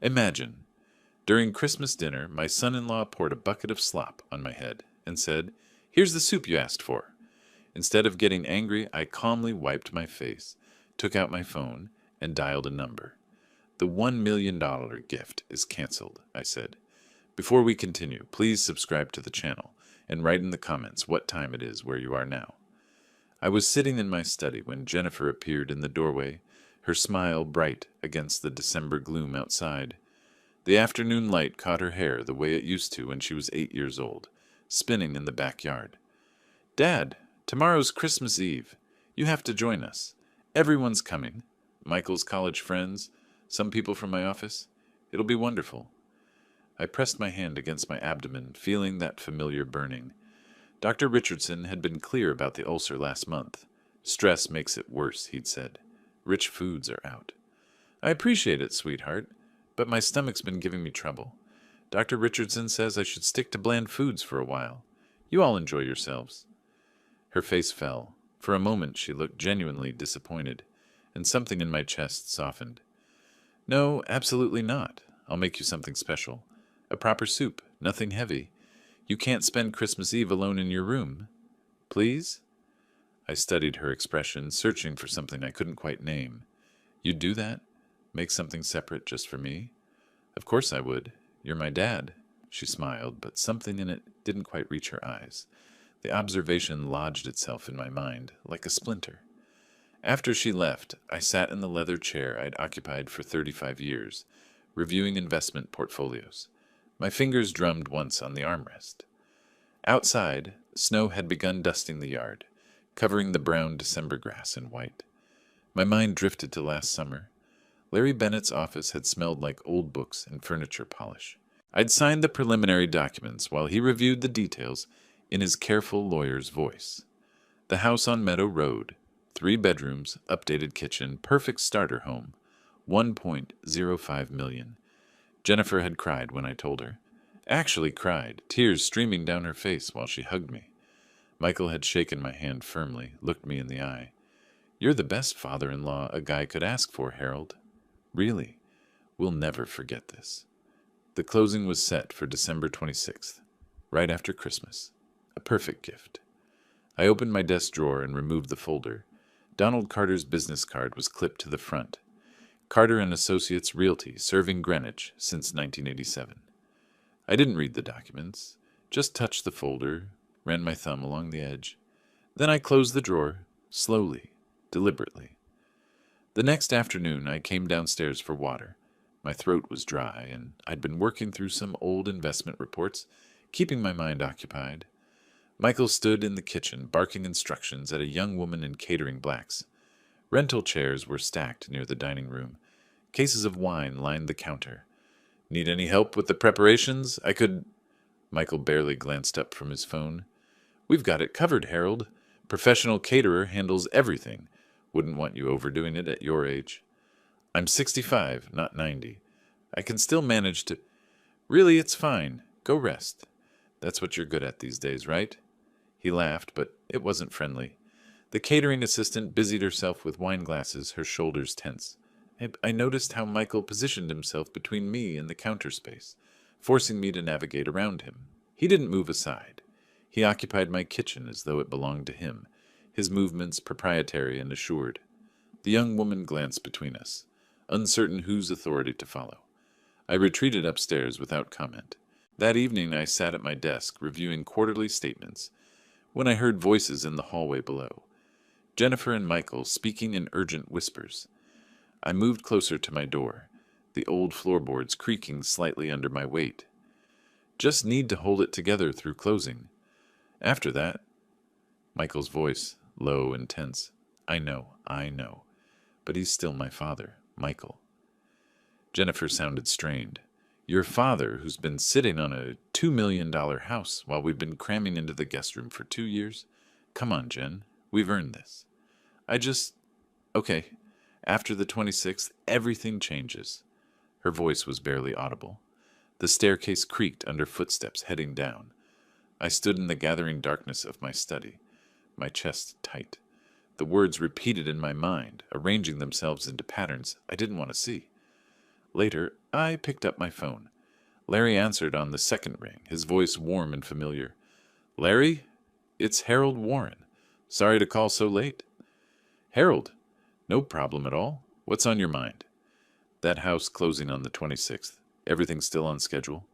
Imagine, during Christmas dinner, my son-in-law poured a bucket of slop on my head and said, "Here's the soup you asked for." Instead of getting angry, I calmly wiped my face, took out my phone, and dialed a number. "The $1 million gift is canceled," I said. "Before we continue, please subscribe to the channel and write in the comments what time it is where you are now." I was sitting in my study when Jennifer appeared in the doorway, her smile bright against the December gloom outside. The afternoon light caught her hair the way it used to when she was 8 years old, spinning in the backyard. "Dad, tomorrow's Christmas Eve. You have to join us. Everyone's coming. Michael's college friends, some people from my office. It'll be wonderful." I pressed my hand against my abdomen, feeling that familiar burning. Dr. Richardson had been clear about the ulcer last month. "Stress makes it worse," he'd said. "Rich foods are out." "I appreciate it, sweetheart, but my stomach's been giving me trouble. Dr. Richardson says I should stick to bland foods for a while. You all enjoy yourselves." Her face fell. For a moment she looked genuinely disappointed, and something in my chest softened. "No, absolutely not. I'll make you something special. A proper soup, nothing heavy. You can't spend Christmas Eve alone in your room. Please?" I studied her expression, searching for something I couldn't quite name. "You'd do that? Make something separate just for me?" "Of course I would. You're my dad." She smiled, but something in it didn't quite reach her eyes. The observation lodged itself in my mind, like a splinter. After she left, I sat in the leather chair I'd occupied for 35 years, reviewing investment portfolios. My fingers drummed once on the armrest. Outside, snow had begun dusting the yard, covering the brown December grass in white. My mind drifted to last summer. Larry Bennett's office had smelled like old books and furniture polish. I'd signed the preliminary documents while he reviewed the details in his careful lawyer's voice. The house on Meadow Road, 3 bedrooms, updated kitchen, perfect starter home, $1.05 million. Jennifer had cried when I told her. Actually cried, tears streaming down her face while she hugged me. Michael had shaken my hand firmly, looked me in the eye. "You're the best father-in-law a guy could ask for, Harold. Really. We'll never forget this." The closing was set for December 26th, right after Christmas. A perfect gift. I opened my desk drawer and removed the folder. Donald Carter's business card was clipped to the front. Carter and Associates Realty, serving Greenwich since 1987. I didn't read the documents, just touched the folder, ran my thumb along the edge. Then I closed the drawer, slowly, deliberately. The next afternoon I came downstairs for water. My throat was dry, and I'd been working through some old investment reports, keeping my mind occupied. Michael stood in the kitchen, barking instructions at a young woman in catering blacks. Rental chairs were stacked near the dining room. Cases of wine lined the counter. "Need any help with the preparations? I could—" Michael barely glanced up from his phone. "We've got it covered, Harold. Professional caterer handles everything. Wouldn't want you overdoing it at your age." "I'm 65, not 90. I can still manage to—" "Really, it's fine. Go rest. That's what you're good at these days, right?" He laughed, but it wasn't friendly. The catering assistant busied herself with wine glasses, her shoulders tense. I noticed how Michael positioned himself between me and the counter space, forcing me to navigate around him. He didn't move aside. He occupied my kitchen as though it belonged to him, his movements proprietary and assured. The young woman glanced between us, uncertain whose authority to follow. I retreated upstairs without comment. That evening I sat at my desk, reviewing quarterly statements, when I heard voices in the hallway below. Jennifer and Michael speaking in urgent whispers. I moved closer to my door, the old floorboards creaking slightly under my weight. "Just need to hold it together through closing. After that—" Michael's voice, low and tense. I know. But he's still my father, Michael." Jennifer sounded strained. "Your father, who's been sitting on a $2 million house while we've been cramming into the guest room for 2 years? Come on, Jen. We've earned this. Okay. After the 26th, everything changes." Her voice was barely audible. The staircase creaked under footsteps heading down. I stood in the gathering darkness of my study, my chest tight. The words repeated in my mind, arranging themselves into patterns I didn't want to see. Later, I picked up my phone. Larry answered on the second ring, his voice warm and familiar. Larry, it's Harold Warren. Sorry to call so late. Harold, no problem at all. What's on your mind? That house closing on the 26th. Everything still on schedule?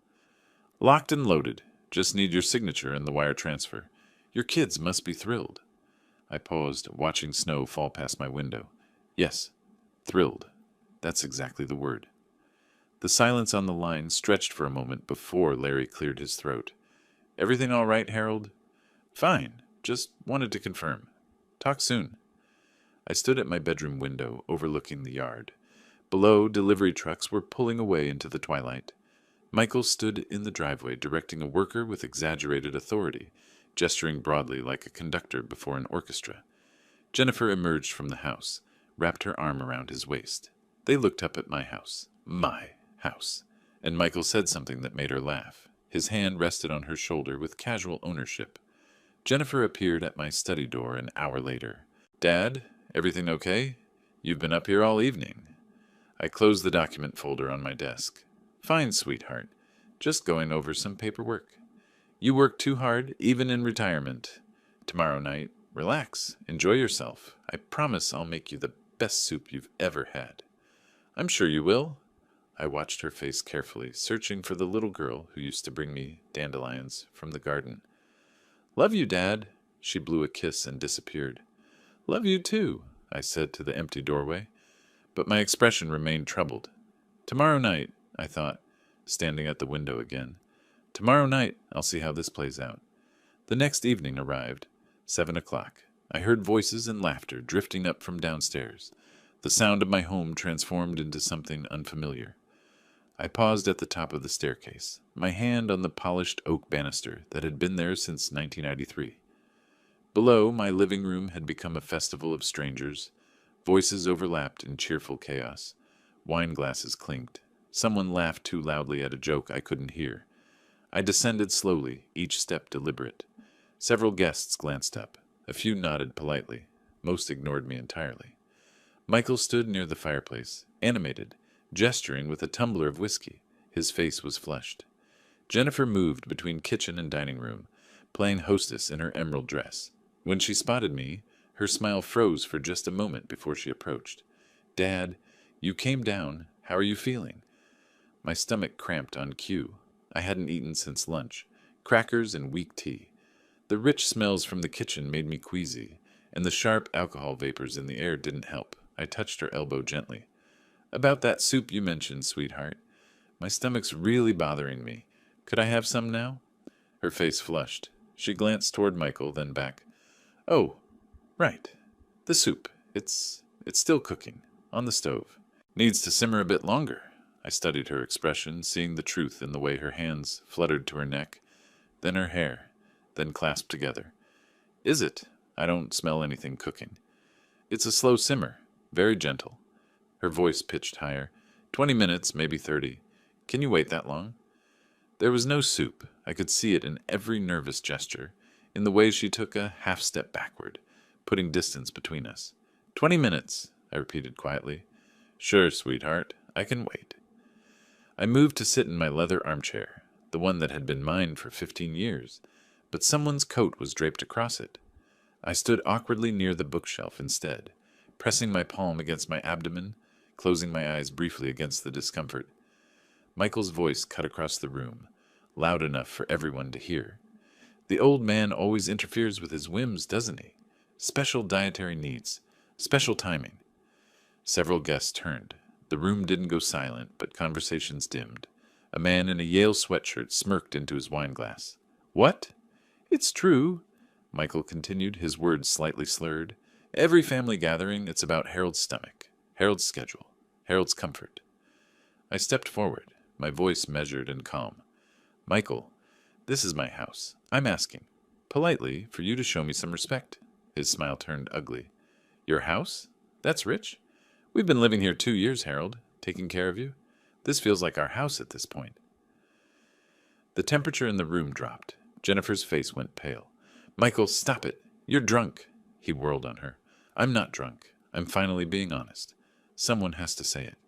Locked and loaded. Just need your signature and the wire transfer. Your kids must be thrilled. I paused, watching snow fall past my window. Yes, thrilled. That's exactly the word. The silence on the line stretched for a moment before Larry cleared his throat. Everything all right, Harold? Fine. Just wanted to confirm. Talk soon. I stood at my bedroom window, overlooking the yard. Below, delivery trucks were pulling away into the twilight. Michael stood in the driveway, directing a worker with exaggerated authority, gesturing broadly like a conductor before an orchestra. Jennifer emerged from the house, wrapped her arm around his waist. They looked up at my house. My house. And Michael said something that made her laugh. His hand rested on her shoulder with casual ownership. Jennifer appeared at my study door an hour later. Dad, everything okay? You've been up here all evening. I closed the document folder on my desk. Fine, sweetheart. Just going over some paperwork. You work too hard, even in retirement. Tomorrow night, relax, enjoy yourself. I promise I'll make you the best soup you've ever had. I'm sure you will. I watched her face carefully, searching for the little girl who used to bring me dandelions from the garden. Love you, Dad. She blew a kiss and disappeared. Love you too, I said to the empty doorway, but my expression remained troubled. Tomorrow night, I thought, standing at the window again. Tomorrow night, I'll see how this plays out. The next evening arrived, 7 o'clock. I heard voices and laughter drifting up from downstairs. The sound of my home transformed into something unfamiliar. I paused at the top of the staircase, my hand on the polished oak banister that had been there since 1993. Below, my living room had become a festival of strangers. Voices overlapped in cheerful chaos. Wine glasses clinked. Someone laughed too loudly at a joke I couldn't hear. I descended slowly, each step deliberate. Several guests glanced up. A few nodded politely. Most ignored me entirely. Michael stood near the fireplace, animated, gesturing with a tumbler of whiskey. His face was flushed. Jennifer moved between kitchen and dining room, playing hostess in her emerald dress. When she spotted me, her smile froze for just a moment before she approached. Dad, you came down. How are you feeling? My stomach cramped on cue. I hadn't eaten since lunch. Crackers and weak tea. The rich smells from the kitchen made me queasy, and the sharp alcohol vapors in the air didn't help. I touched her elbow gently. About that soup you mentioned, sweetheart. My stomach's really bothering me. Could I have some now? Her face flushed. She glanced toward Michael, then back. Oh, right. The soup. It's still cooking. On the stove. Needs to simmer a bit longer. I studied her expression, seeing the truth in the way her hands fluttered to her neck, then her hair, then clasped together. Is it? I don't smell anything cooking. It's a slow simmer, very gentle. Her voice pitched higher. 20 minutes, maybe 30. Can you wait that long? There was no soup. I could see it in every nervous gesture, in the way she took a half step backward, putting distance between us. 20 minutes, I repeated quietly. Sure, sweetheart, I can wait. I moved to sit in my leather armchair, the one that had been mine for 15 years, but someone's coat was draped across it. I stood awkwardly near the bookshelf instead, pressing my palm against my abdomen, closing my eyes briefly against the discomfort. Michael's voice cut across the room, loud enough for everyone to hear. The old man always interferes with his whims, doesn't he? Special dietary needs, special timing. Several guests turned. The room didn't go silent, but conversations dimmed. A man in a Yale sweatshirt smirked into his wineglass. What? It's true, Michael continued, his words slightly slurred. Every family gathering, it's about Harold's stomach, Harold's schedule, Harold's comfort. I stepped forward, my voice measured and calm. Michael, this is my house. I'm asking, politely, for you to show me some respect. His smile turned ugly. Your house? That's rich. We've been living here 2 years, Harold, taking care of you. This feels like our house at this point. The temperature in the room dropped. Jennifer's face went pale. Michael, stop it. You're drunk. He whirled on her. I'm not drunk. I'm finally being honest. Someone has to say it.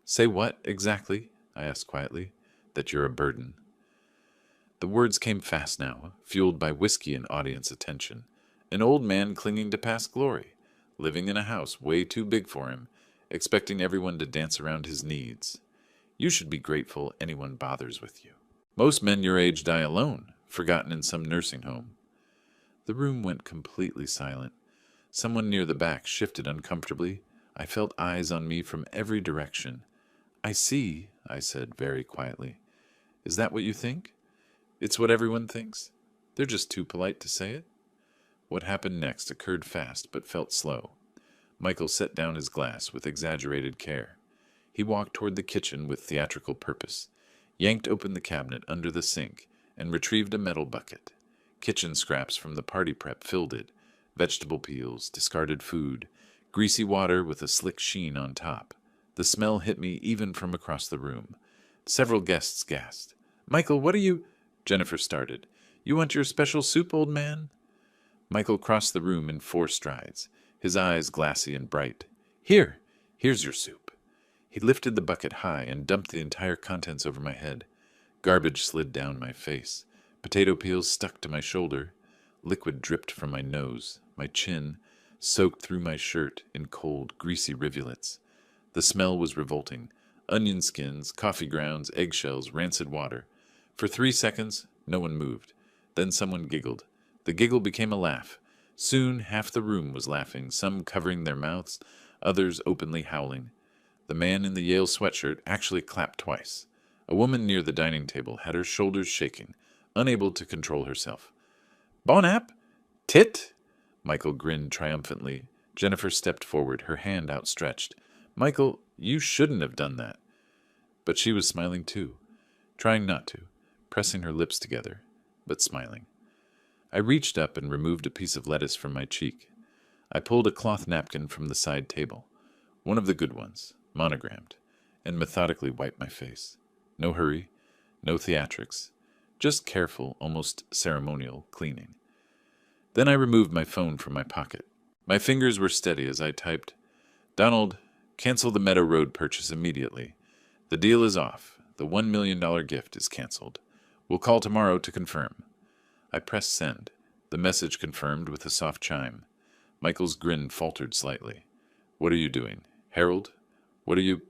Say what, exactly? I asked quietly. That you're a burden. The words came fast now, fueled by whiskey and audience attention. An old man clinging to past glory, living in a house way too big for him, expecting everyone to dance around his needs. You should be grateful anyone bothers with you. Most men your age die alone, forgotten in some nursing home. The room went completely silent. Someone near the back shifted uncomfortably. I felt eyes on me from every direction. I see, I said very quietly. Is that what you think? It's what everyone thinks. They're just too polite to say it. What happened next occurred fast but felt slow. Michael set down his glass with exaggerated care. He walked toward the kitchen with theatrical purpose, yanked open the cabinet under the sink, and retrieved a metal bucket. Kitchen scraps from the party prep filled it, vegetable peels, discarded food, greasy water with a slick sheen on top. The smell hit me even from across the room. Several guests gasped. "Michael, what are you—" Jennifer started. "You want your special soup, old man?" Michael crossed the room in 4 strides, his eyes glassy and bright. Here's your soup." He lifted the bucket high and dumped the entire contents over my head. Garbage slid down my face. Potato peels stuck to my shoulder. Liquid dripped from my nose, my chin, soaked through my shirt in cold, greasy rivulets. The smell was revolting. Onion skins, coffee grounds, eggshells, rancid water. For 3 seconds, no one moved. Then someone giggled. The giggle became a laugh. Soon half the room was laughing, some covering their mouths, others openly howling. The man in the Yale sweatshirt actually clapped twice. A woman near the dining table had her shoulders shaking, unable to control herself. "Bon app? Tit?" Michael grinned triumphantly. Jennifer stepped forward, her hand outstretched. "Michael, you shouldn't have done that." But she was smiling too, trying not to, pressing her lips together, but smiling. I reached up and removed a piece of lettuce from my cheek. I pulled a cloth napkin from the side table, one of the good ones, monogrammed, and methodically wiped my face. No hurry, no theatrics, just careful, almost ceremonial cleaning. Then I removed my phone from my pocket. My fingers were steady as I typed, "Donald, cancel the Meadow Road purchase immediately. The deal is off. The $1 million gift is canceled. We'll call tomorrow to confirm." I pressed send. The message confirmed with a soft chime. Michael's grin faltered slightly. "What are you doing? Harold? What are you—"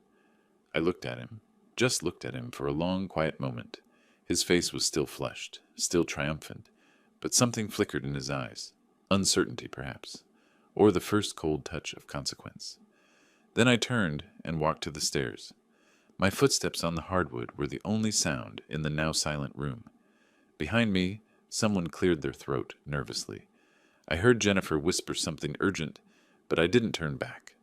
I looked at him, just looked at him for a long, quiet moment. His face was still flushed, still triumphant, but something flickered in his eyes. Uncertainty, perhaps, or the first cold touch of consequence. Then I turned and walked to the stairs. My footsteps on the hardwood were the only sound in the now silent room. Behind me, someone cleared their throat nervously. I heard Jennifer whisper something urgent, but I didn't turn back.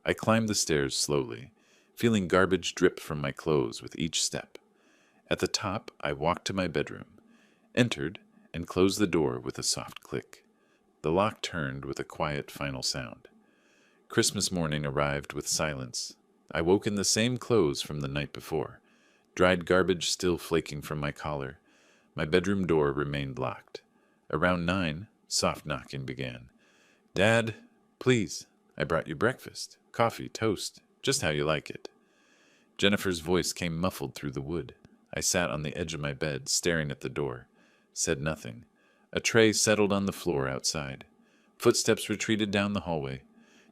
I climbed the stairs slowly, feeling garbage drip from my clothes with each step. At the top, I walked to my bedroom, entered, and closed the door with a soft click. The lock turned with a quiet final sound. Christmas morning arrived with silence. I woke in the same clothes from the night before, dried garbage still flaking from my collar. My bedroom door remained locked. Around 9, soft knocking began. "Dad, please, I brought you breakfast. Coffee, toast, just how you like it." Jennifer's voice came muffled through the wood. I sat on the edge of my bed, staring at the door. Said nothing. A tray settled on the floor outside. Footsteps retreated down the hallway.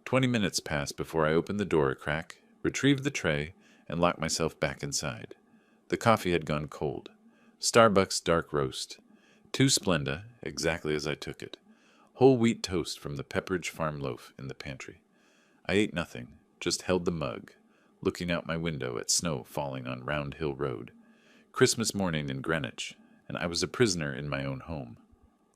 20 minutes passed before I opened the door a crack, retrieved the tray, and locked myself back inside. The coffee had gone cold. Starbucks dark roast. 2 Splenda, exactly as I took it. Whole wheat toast from the Pepperidge Farm loaf in the pantry. I ate nothing, just held the mug, looking out my window at snow falling on Round Hill Road. Christmas morning in Greenwich, and I was a prisoner in my own home.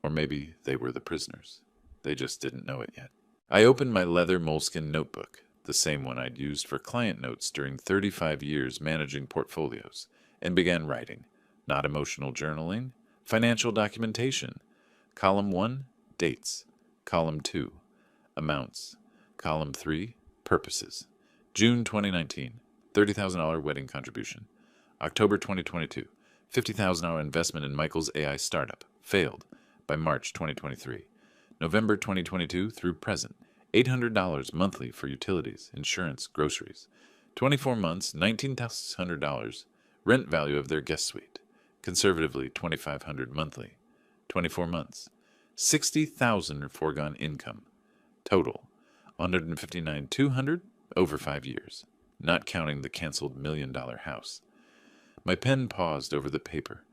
Or maybe they were the prisoners. They just didn't know it yet. I opened my leather moleskin notebook, the same one I'd used for client notes during 35 years managing portfolios, and began writing. Not emotional journaling, financial documentation. Column 1, dates. Column 2, amounts. Column 3, purposes. June 2019, $30,000 wedding contribution. October 2022, $50,000 investment in Michael's AI startup, failed, by March 2023. November 2022 through present, $800 monthly for utilities, insurance, groceries. 24 months, $1,900. Rent value of their guest suite. Conservatively, $2,500 monthly. 24 months. 60,000 foregone income. Total, 159,200 over 5 years, not counting the canceled $1,000,000 house. My pen paused over the paper.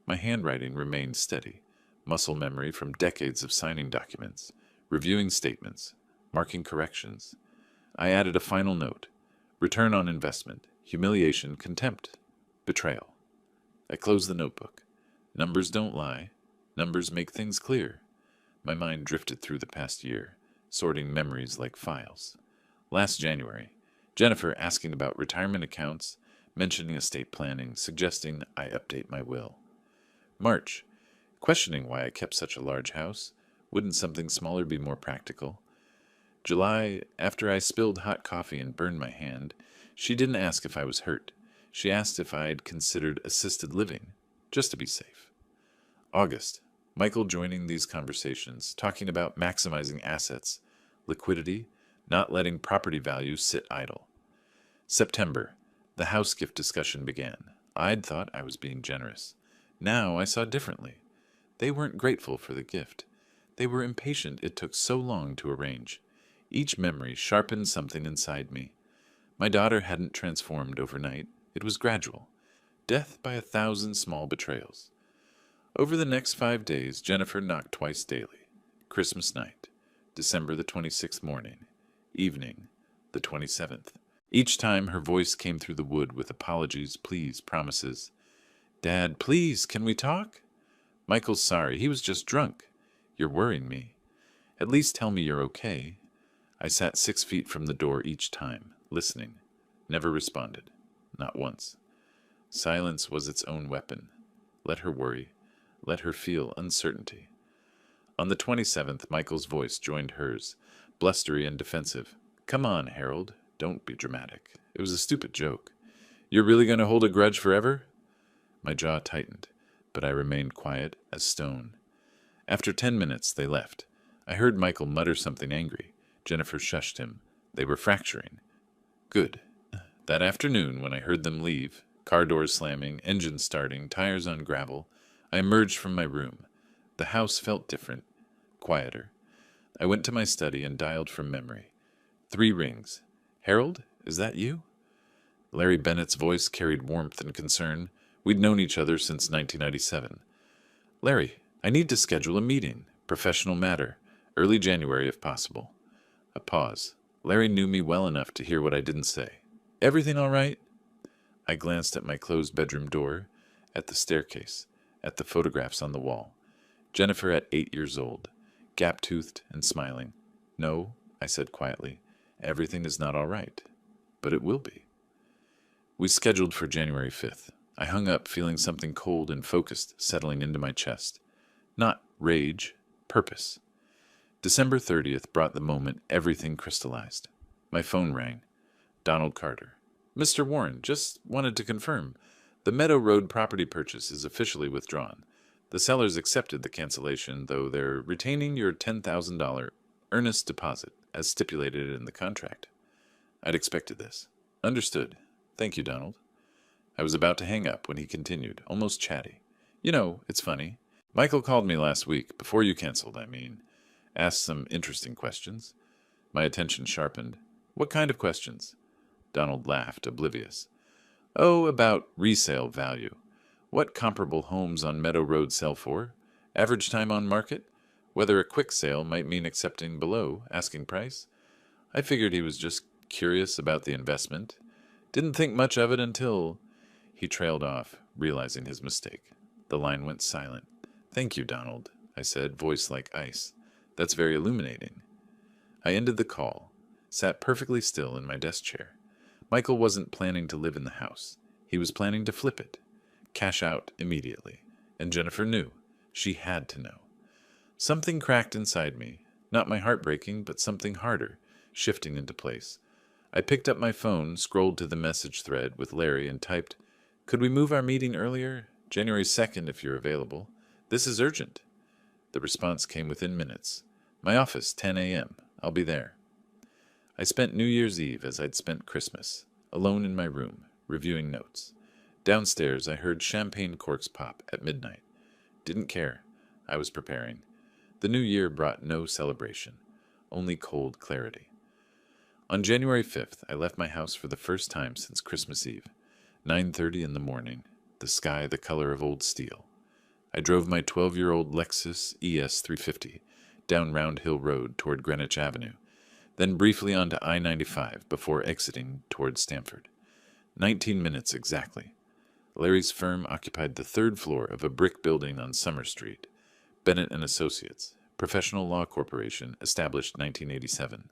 My handwriting remained steady, muscle memory from decades of signing documents, reviewing statements, marking corrections. I added a final note: return on investment, humiliation, contempt, betrayal. I closed the notebook. Numbers don't lie. Numbers make things clear. My mind drifted through the past year, sorting memories like files. Last January, Jennifer asking about retirement accounts, mentioning estate planning, suggesting I update my will. March, questioning why I kept such a large house. Wouldn't something smaller be more practical? July, after I spilled hot coffee and burned my hand, she didn't ask if I was hurt. She asked if I had considered assisted living, just to be safe. August, Michael joining these conversations, talking about maximizing assets, liquidity, not letting property values sit idle. September, the house gift discussion began. I'd thought I was being generous. Now I saw differently. They weren't grateful for the gift. They were impatient it took so long to arrange. Each memory sharpened something inside me. My daughter hadn't transformed overnight. It was gradual. Death by 1,000 small betrayals. Over the next 5 days, Jennifer knocked twice daily. Christmas night, December the 26th morning, evening, the 27th. Each time her voice came through the wood with apologies, pleas, promises. Dad, please, can we talk? Michael's sorry. He was just drunk. You're worrying me. At least tell me you're okay. I sat 6 feet from the door each time, listening. Never responded. Not once. Silence was its own weapon. Let her worry. Let her feel uncertainty. On the 27th, Michael's voice joined hers, blustery and defensive. Come on, Harold. Don't be dramatic. It was a stupid joke. You're really going to hold a grudge forever? My jaw tightened, but I remained quiet as stone. After 10 minutes, they left. I heard Michael mutter something angry. Jennifer shushed him. They were fracturing. Good. That afternoon, when I heard them leave, car doors slamming, engines starting, tires on gravel, I emerged from my room. The house felt different, quieter. I went to my study and dialed from memory. 3 rings. Harold, is that you? Larry Bennett's voice carried warmth and concern. We'd known each other since 1997. Larry, I need to schedule a meeting. Professional matter. Early January, if possible. A pause. Larry knew me well enough to hear what I didn't say. Everything all right? I glanced at my closed bedroom door, at the staircase, at the photographs on the wall. Jennifer at 8 years old, gap-toothed and smiling. No, I said quietly, everything is not all right, but it will be. We scheduled for January 5th. I hung up feeling something cold and focused settling into my chest. Not rage, purpose. December 30th brought the moment everything crystallized. My phone rang. Donald Carter. Mr. Warren, just wanted to confirm. The Meadow Road property purchase is officially withdrawn. The sellers accepted the cancellation, though they're retaining your $10,000 earnest deposit, as stipulated in the contract. I'd expected this. Understood. Thank you, Donald. I was about to hang up when he continued, almost chatty. You know, it's funny. Michael called me last week, before you canceled, I mean. Asked some interesting questions. My attention sharpened. What kind of questions? Donald laughed, oblivious. Oh, about resale value. What comparable homes on Meadow Road sell for? Average time on market? Whether a quick sale might mean accepting below asking price? I figured he was just curious about the investment. Didn't think much of it until... He trailed off, realizing his mistake. The line went silent. Thank you, Donald, I said, voice like ice. That's very illuminating. I ended the call, sat perfectly still in my desk chair. Michael wasn't planning to live in the house. He was planning to flip it, cash out immediately. And Jennifer knew. She had to know. Something cracked inside me, not my heart breaking, but something harder, shifting into place. I picked up my phone, scrolled to the message thread with Larry, and typed, Could we move our meeting earlier? January 2nd, if you're available. This is urgent. The response came within minutes. My office, 10 a.m. I'll be there. I spent New Year's Eve as I'd spent Christmas, alone in my room, reviewing notes. Downstairs, I heard champagne corks pop at midnight. Didn't care. I was preparing. The new year brought no celebration, only cold clarity. On January 5th, I left my house for the first time since Christmas Eve. 9:30 in the morning, the sky the color of old steel. I drove my 12-year-old Lexus ES 350 down Round Hill Road toward Greenwich Avenue, then briefly onto I-95 before exiting toward Stamford. 19 minutes exactly. Larry's firm occupied the third floor of a brick building on Summer Street. Bennett and Associates, professional law corporation, established 1987.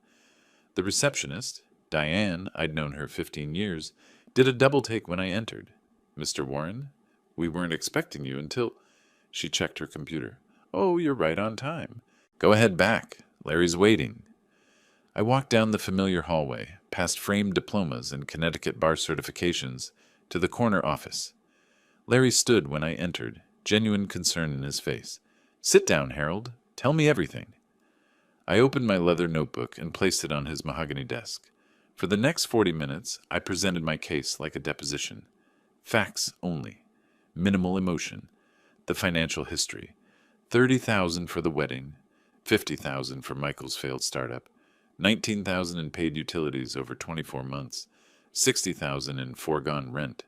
The receptionist, Diane, I'd known her 15 years, did a double take when I entered. "Mr. Warren, we weren't expecting you until—" She checked her computer. "Oh, you're right on time. Go ahead back. Larry's waiting." I walked down the familiar hallway, past framed diplomas and Connecticut bar certifications, to the corner office. Larry stood when I entered, genuine concern in his face. "Sit down, Harold. Tell me everything." I opened my leather notebook and placed it on his mahogany desk. For the next 40 minutes, I presented my case like a deposition. Facts only. Minimal emotion. The financial history. $30,000 for the wedding. $50,000 for Michael's failed startup. $19,000 in paid utilities over 24 months. $60,000 in foregone rent.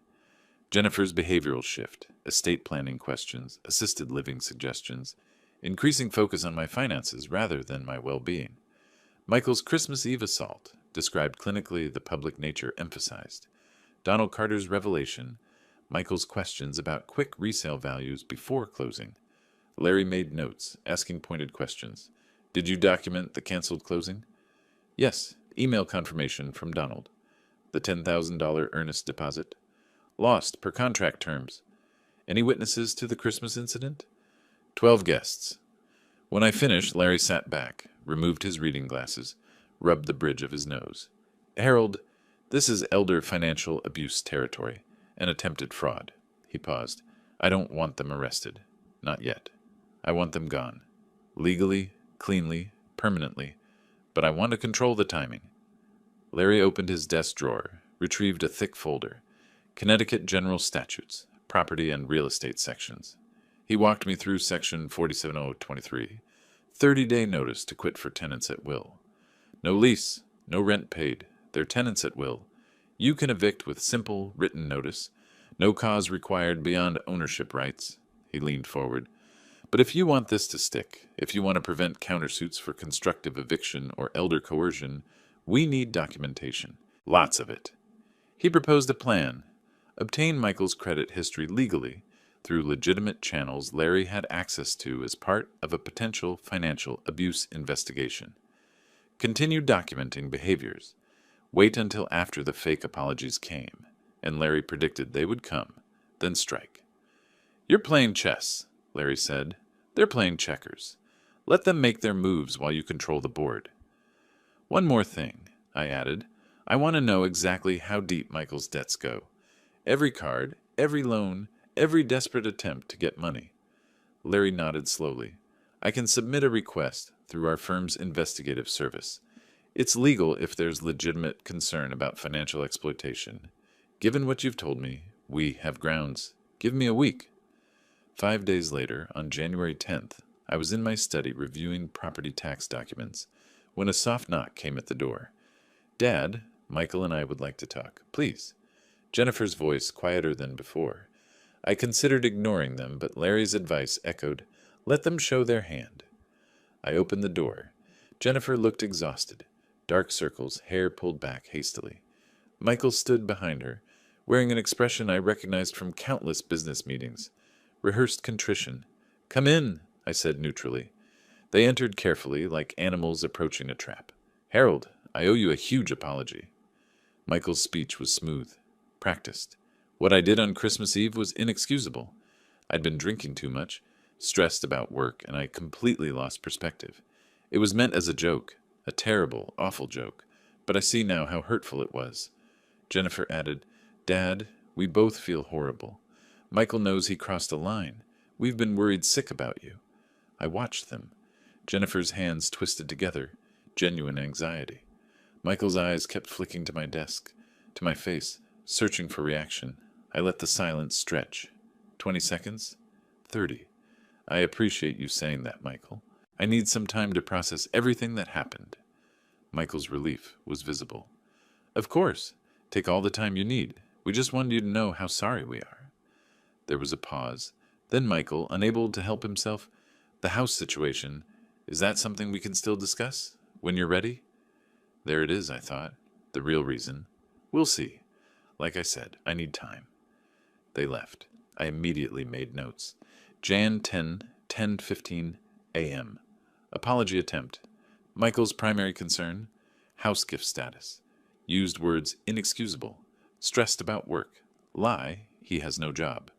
Jennifer's behavioral shift. Estate planning questions. Assisted living suggestions. Increasing focus on my finances rather than my well-being. Michael's Christmas Eve assault, described clinically, the public nature emphasized. Donald Carter's revelation, Michael's questions about quick resale values before closing. Larry made notes, asking pointed questions. "Did you document the canceled closing?" "Yes, email confirmation from Donald." "The $10,000 earnest deposit?" "Lost per contract terms." "Any witnesses to the Christmas incident?" 12 guests. When I finished, Larry sat back, removed his reading glasses, rubbed the bridge of his nose. "Harold, this is elder financial abuse territory, an attempted fraud." He paused. "I don't want them arrested. Not yet. I want them gone. Legally, cleanly, permanently. But I want to control the timing." Larry opened his desk drawer, retrieved a thick folder. Connecticut General Statutes, Property and Real Estate sections. He walked me through Section 47023, 30-day notice to quit for tenants at will. No lease, no rent paid, they're tenants at will. You can evict with simple, written notice. No cause required beyond ownership rights. He leaned forward. But if you want this to stick, if you want to prevent countersuits for constructive eviction or elder coercion, we need documentation. Lots of it. He proposed a plan. Obtain Michael's credit history legally, through legitimate channels Larry had access to as part of a potential financial abuse investigation. Continue documenting behaviors. Wait until after the fake apologies came, and Larry predicted they would come, then strike. "You're playing chess," Larry said. "They're playing checkers. Let them make their moves while you control the board." "One more thing," I added. "I want to know exactly how deep Michael's debts go. Every card, every loan, every desperate attempt to get money." Larry nodded slowly. "I can submit a request through our firm's investigative service. It's legal if there's legitimate concern about financial exploitation. Given what you've told me, we have grounds. Give me a week." 5 days later, on January 10th, I was in my study reviewing property tax documents when a soft knock came at the door. "Dad, Michael and I would like to talk. Please." Jennifer's voice quieter than before. I considered ignoring them, but Larry's advice echoed, "Let them show their hand." I opened the door. Jennifer looked exhausted. Dark circles, hair pulled back hastily. Michael stood behind her, wearing an expression I recognized from countless business meetings. Rehearsed contrition. "Come in," I said neutrally. They entered carefully, like animals approaching a trap. "Harold, I owe you a huge apology." Michael's speech was smooth, practiced. What I did on Christmas Eve was inexcusable. I'd been drinking too much, stressed about work, and I completely lost perspective. It was meant as a joke, a terrible, awful joke, but I see now how hurtful it was. Jennifer added, "Dad, we both feel horrible. Michael knows he crossed a line. We've been worried sick about you." I watched them. Jennifer's hands twisted together, genuine anxiety. Michael's eyes kept flicking to my desk. to my face, searching for reaction. I let the silence stretch. 20 seconds? 30. I appreciate you saying that, Michael. I need some time to process everything that happened. Michael's relief was visible. Of course. Take all the time you need. We just wanted you to know how sorry we are. There was a pause. Then Michael, unable to help himself, the house situation, is that something we can still discuss? When you're ready? There it is, I thought. The real reason. We'll see. Like I said, I need time. They left. I immediately made notes. Jan 10, 10:15 a.m. Apology attempt. Michael's primary concern, house gift status. Used words inexcusable. Stressed about work. Lie, he has no job.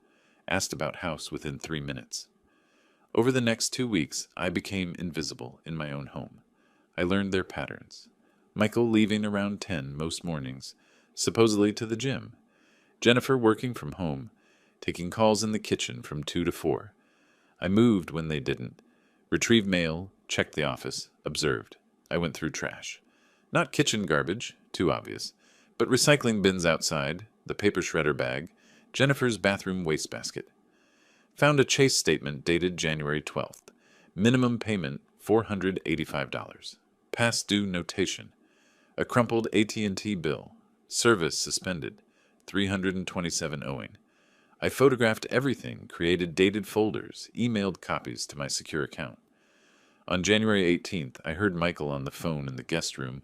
Asked about house within 3 minutes. Over the next 2 weeks, I became invisible in my own home. I learned their patterns. Michael leaving around 10 most mornings, supposedly to the gym. Jennifer working from home, taking calls in the kitchen from 2 to 4. I moved when they didn't. Retrieved mail, checked the office, observed. I went through trash. Not kitchen garbage, too obvious, but recycling bins outside, the paper shredder bag, Jennifer's bathroom wastebasket. Found a Chase statement dated January 12th. Minimum payment $485. Past due notation. A crumpled AT&T bill. Service suspended. $327 owing. I photographed everything, created dated folders, emailed copies to my secure account. On January 18th, I heard Michael on the phone in the guest room,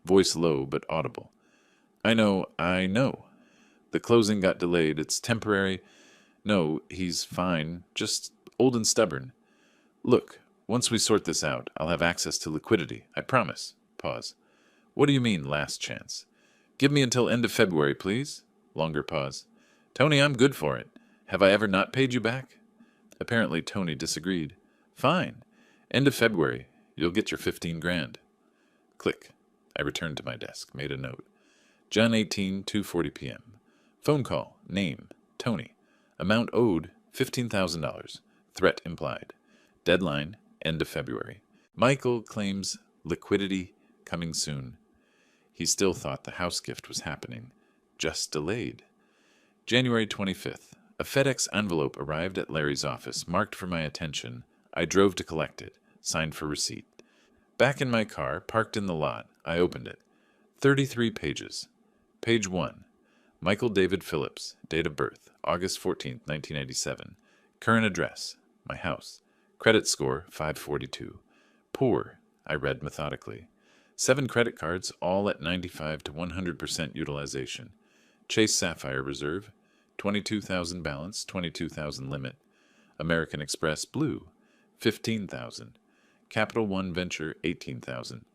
voice low but audible. I know. The closing got delayed. It's temporary. No, he's fine. Just old and stubborn. Look, once we sort this out, I'll have access to liquidity. I promise. Pause. What do you mean, last chance? Give me until end of February, please. Longer pause. Tony, I'm good for it. Have I ever not paid you back? Apparently Tony disagreed. Fine. End of February. You'll get your 15 grand. Click. I returned to my desk, made a note. John 18, 2:40 p.m. Phone call. Name. Tony. Amount owed, $15,000. Threat implied. Deadline, end of February. Michael claims liquidity coming soon. He still thought the house gift was happening. Just delayed. January 25th. A FedEx envelope arrived at Larry's office, marked for my attention. I drove to collect it, signed for receipt. Back in my car, parked in the lot, I opened it. 33 pages. Page 1. Michael David Phillips, date of birth, August 14, 1987. Current address, my house. Credit score, 542. Poor, I read methodically. 7 credit cards, all at 95 to 100% utilization. Chase Sapphire Reserve, 22,000 balance, 22,000 limit. American Express Blue, 15,000. Capital One Venture, 18,000.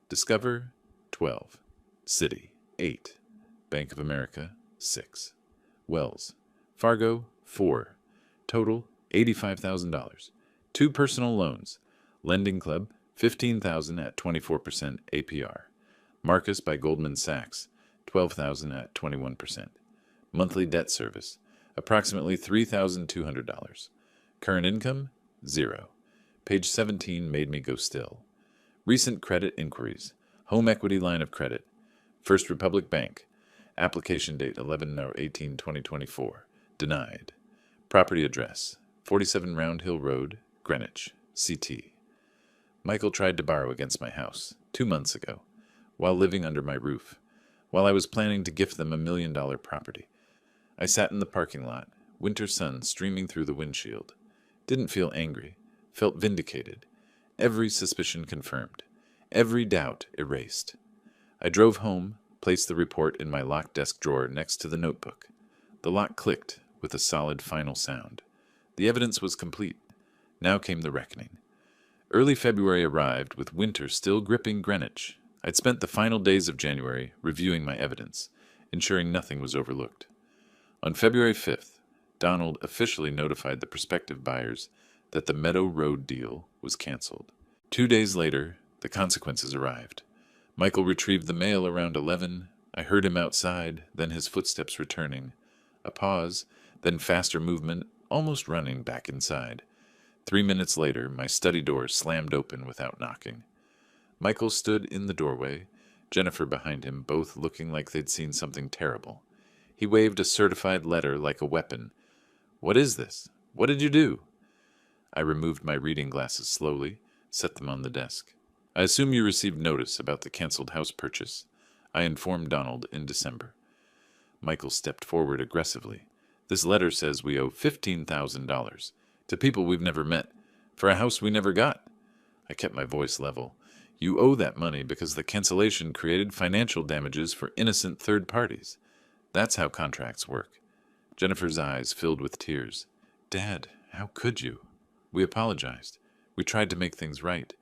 Discover, 12. Citi, 8. Bank of America, 6. Wells Fargo, 4. Total, $85,000. 2 personal loans. Lending Club, $15,000 at 24% APR. Marcus by Goldman Sachs, $12,000 at 21%. Monthly debt service, approximately $3,200. Current income, 0. Page 17 made me go still. Recent credit inquiries. Home equity line of credit. First Republic Bank. Application date 11/18/2024. Denied. Property address 47 Round Hill Road, Greenwich, CT. Michael tried to borrow against my house 2 months ago, while living under my roof, while I was planning to gift them $1 million property. I sat in the parking lot, winter sun streaming through the windshield. Didn't feel angry, felt vindicated. Every suspicion confirmed, every doubt erased. I drove home, placed the report in my locked desk drawer next to the notebook. The lock clicked with a solid final sound. The evidence was complete. Now came the reckoning. Early February arrived with winter still gripping Greenwich. I'd spent the final days of January reviewing my evidence, ensuring nothing was overlooked. On February 5th, Donald officially notified the prospective buyers that the Meadow Road deal was canceled. 2 days later, the consequences arrived. Michael retrieved the mail around 11. I heard him outside, then his footsteps returning. A pause, then faster movement, almost running back inside. 3 minutes later, my study door slammed open without knocking. Michael stood in the doorway, Jennifer behind him, both looking like they'd seen something terrible. He waved a certified letter like a weapon. What is this? What did you do? I removed my reading glasses slowly, set them on the desk. I assume you received notice about the canceled house purchase. I informed Donald in December. Michael stepped forward aggressively. This letter says we owe $15,000 to people we've never met for a house we never got. I kept my voice level. You owe that money because the cancellation created financial damages for innocent third parties. That's how contracts work. Jennifer's eyes filled with tears. Dad, how could you? We apologized. We tried to make things right.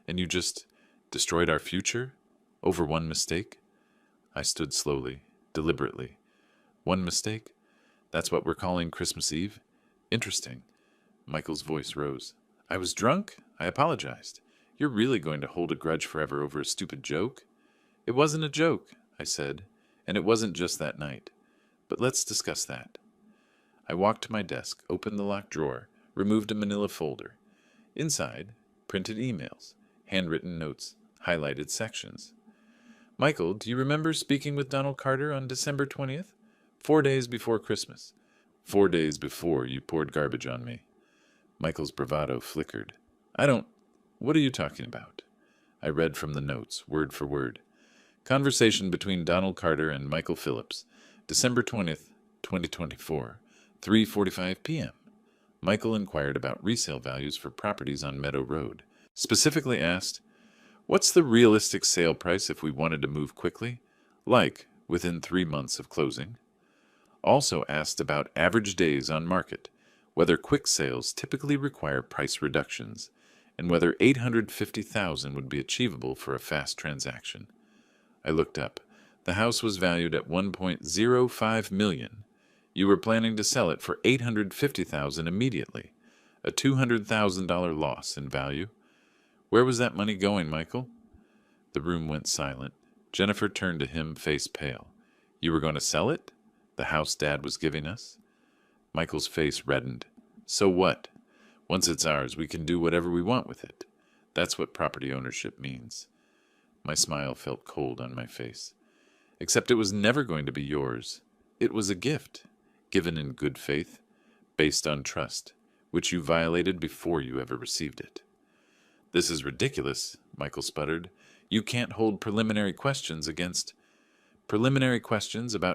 And you just destroyed our future over one mistake? I stood slowly, deliberately. One mistake? That's what we're calling Christmas Eve? Interesting. Michael's voice rose. I was drunk? I apologized. You're really going to hold a grudge forever over a stupid joke? It wasn't a joke, I said, and it wasn't just that night. But let's discuss that. I walked to my desk, opened the locked drawer, removed a manila folder. Inside, printed emails, handwritten notes, highlighted sections. Michael, do you remember speaking with Donald Carter on December 20th? 4 days before Christmas. 4 days before you poured garbage on me. Michael's bravado flickered. What are you talking about? I read from the notes, word for word. Conversation between Donald Carter and Michael Phillips, December 20th, 2024, 3:45 p.m. Michael inquired about resale values for properties on Meadow Road. Specifically asked, what's the realistic sale price if we wanted to move quickly? Like, within 3 months of closing. Also asked about average days on market, whether quick sales typically require price reductions, and whether $850,000 would be achievable for a fast transaction. I looked up. The house was valued at $1.05 million. You were planning to sell it for $850,000 immediately, a $200,000 loss in value. Where was that money going, Michael? The room went silent. Jennifer turned to him, face pale. You were going to sell it? The house Dad was giving us? Michael's face reddened. So what? Once it's ours, we can do whatever we want with it. That's what property ownership means. My smile felt cold on my face. Except it was never going to be yours. It was a gift, given in good faith, based on trust, which you violated before you ever received it. This is ridiculous, Michael sputtered. You can't hold preliminary questions about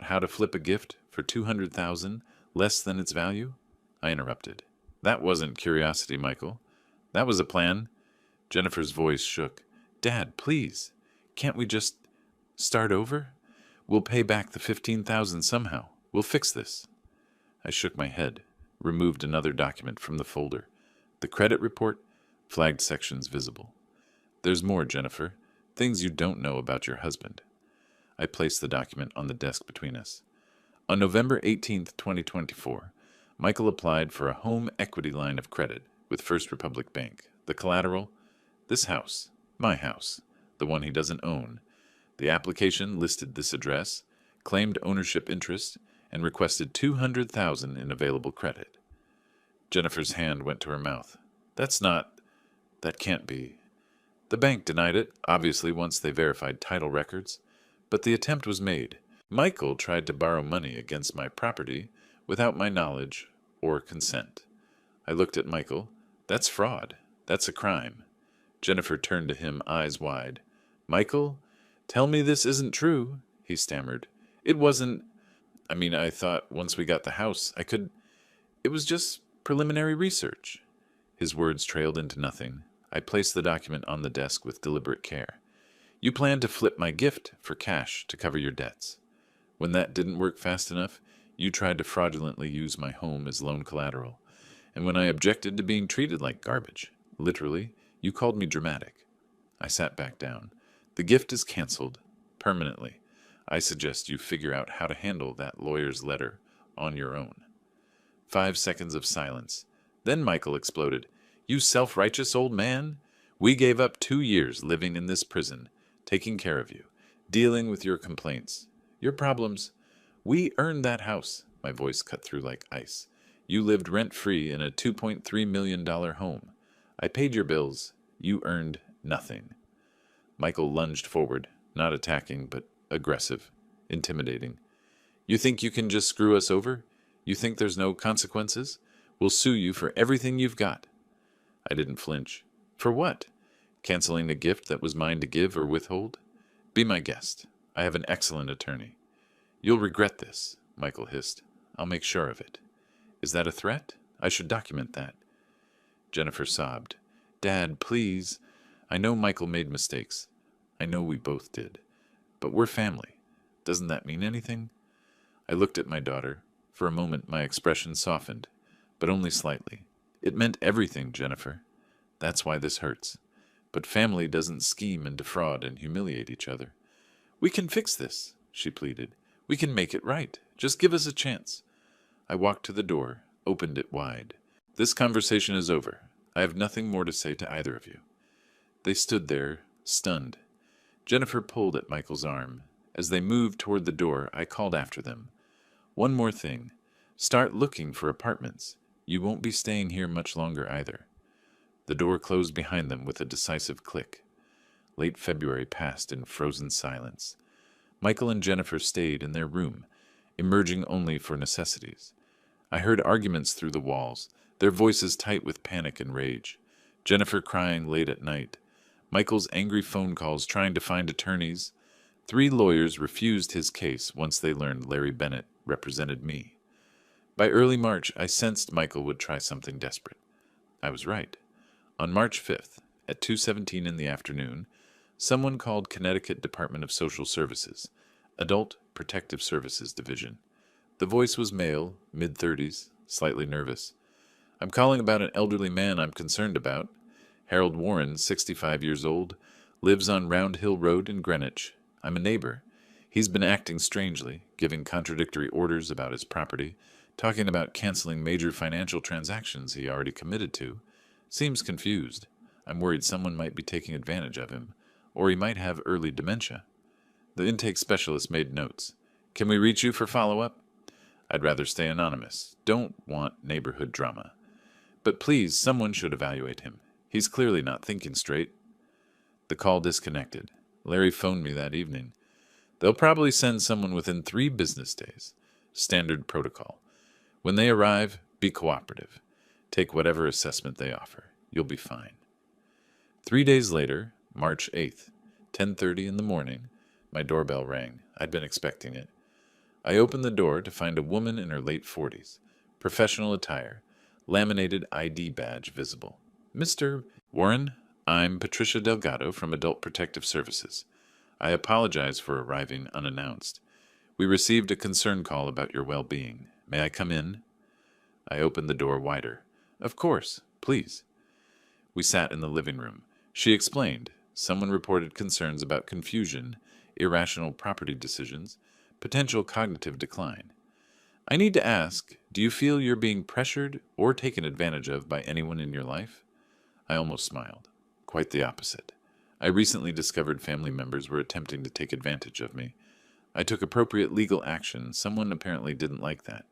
how to flip a gift for $200,000 less than its value? I interrupted. That wasn't curiosity, Michael. That was a plan. Jennifer's voice shook. Dad, please. Can't we just start over? We'll pay back the $15,000 somehow. We'll fix this. I shook my head, removed another document from the folder. The credit report, flagged sections visible. There's more, Jennifer. Things you don't know about your husband. I placed the document on the desk between us. On November 18th, 2024, Michael applied for a home equity line of credit with First Republic Bank. The collateral? This house. My house. The one he doesn't own. The application listed this address, claimed ownership interest, and requested $200,000 in available credit. Jennifer's hand went to her mouth. That can't be. The bank denied it, obviously once they verified title records, but the attempt was made. Michael tried to borrow money against my property without my knowledge or consent. I looked at Michael. That's fraud. That's a crime. Jennifer turned to him, eyes wide. Michael, tell me this isn't true, he stammered. It wasn't. I thought once we got the house, It was just preliminary research. His words trailed into nothing. I placed the document on the desk with deliberate care. You planned to flip my gift for cash to cover your debts. When that didn't work fast enough, you tried to fraudulently use my home as loan collateral. And when I objected to being treated like garbage, literally, you called me dramatic. I sat back down. The gift is canceled, permanently. I suggest you figure out how to handle that lawyer's letter on your own. 5 seconds of silence. Then Michael exploded. You self-righteous old man! We gave up 2 years living in this prison, taking care of you, dealing with your complaints, your problems. We earned that house. My voice cut through like ice. You lived rent-free in a $2.3 million home. I paid your bills. You earned nothing. Michael lunged forward. not attacking, but aggressive, intimidating. You think you can just screw us over? You think there's no consequences? We'll sue you for everything you've got. I didn't flinch. For what? Canceling a gift that was mine to give or withhold? Be my guest. I have an excellent attorney. You'll regret this, Michael hissed. I'll make sure of it. Is that a threat? I should document that. Jennifer sobbed. Dad, please. I know Michael made mistakes. I know we both did. But we're family. Doesn't that mean anything? I looked at my daughter. For a moment my expression softened, but only slightly. It meant everything, Jennifer. That's why this hurts. But family doesn't scheme and defraud and humiliate each other. We can fix this, she pleaded. We can make it right. Just give us a chance. I walked to the door, opened it wide. This conversation is over. I have nothing more to say to either of you. They stood there, stunned. Jennifer pulled at Michael's arm. As they moved toward the door, I called after them. One more thing. Start looking for apartments. You won't be staying here much longer either. The door closed behind them with a decisive click. Late February passed in frozen silence. Michael and Jennifer stayed in their room, emerging only for necessities. I heard arguments through the walls, their voices tight with panic and rage. Jennifer crying late at night. Michael's angry phone calls trying to find attorneys. 3 lawyers refused his case once they learned Larry Bennett represented me. By early March, I sensed Michael would try something desperate. I was right. On March 5th, at 2:17 in the afternoon, someone called Connecticut Department of Social Services, Adult Protective Services Division. The voice was male, mid-30s, slightly nervous. I'm calling about an elderly man I'm concerned about. Harold Warren, 65 years old, lives on Round Hill Road in Greenwich. I'm a neighbor. He's been acting strangely, giving contradictory orders about his property, talking about canceling major financial transactions he already committed to. Seems confused. I'm worried someone might be taking advantage of him, or he might have early dementia. The intake specialist made notes. Can we reach you for follow-up? I'd rather stay anonymous. Don't want neighborhood drama. But please, someone should evaluate him. He's clearly not thinking straight. The call disconnected. Larry phoned me that evening. They'll probably send someone within 3 business days. Standard protocol. When they arrive, be cooperative. Take whatever assessment they offer. You'll be fine. 3 days later, March 8th, 10:30 in the morning, my doorbell rang. I'd been expecting it. I opened the door to find a woman in her late 40s, professional attire, laminated ID badge visible. Mr. Warren, I'm Patricia Delgado from Adult Protective Services. I apologize for arriving unannounced. We received a concern call about your well-being. May I come in? I opened the door wider. Of course, please. We sat in the living room. She explained. Someone reported concerns about confusion, irrational property decisions, potential cognitive decline. I need to ask, do you feel you're being pressured or taken advantage of by anyone in your life? I almost smiled. Quite the opposite. I recently discovered family members were attempting to take advantage of me. I took appropriate legal action. Someone apparently didn't like that.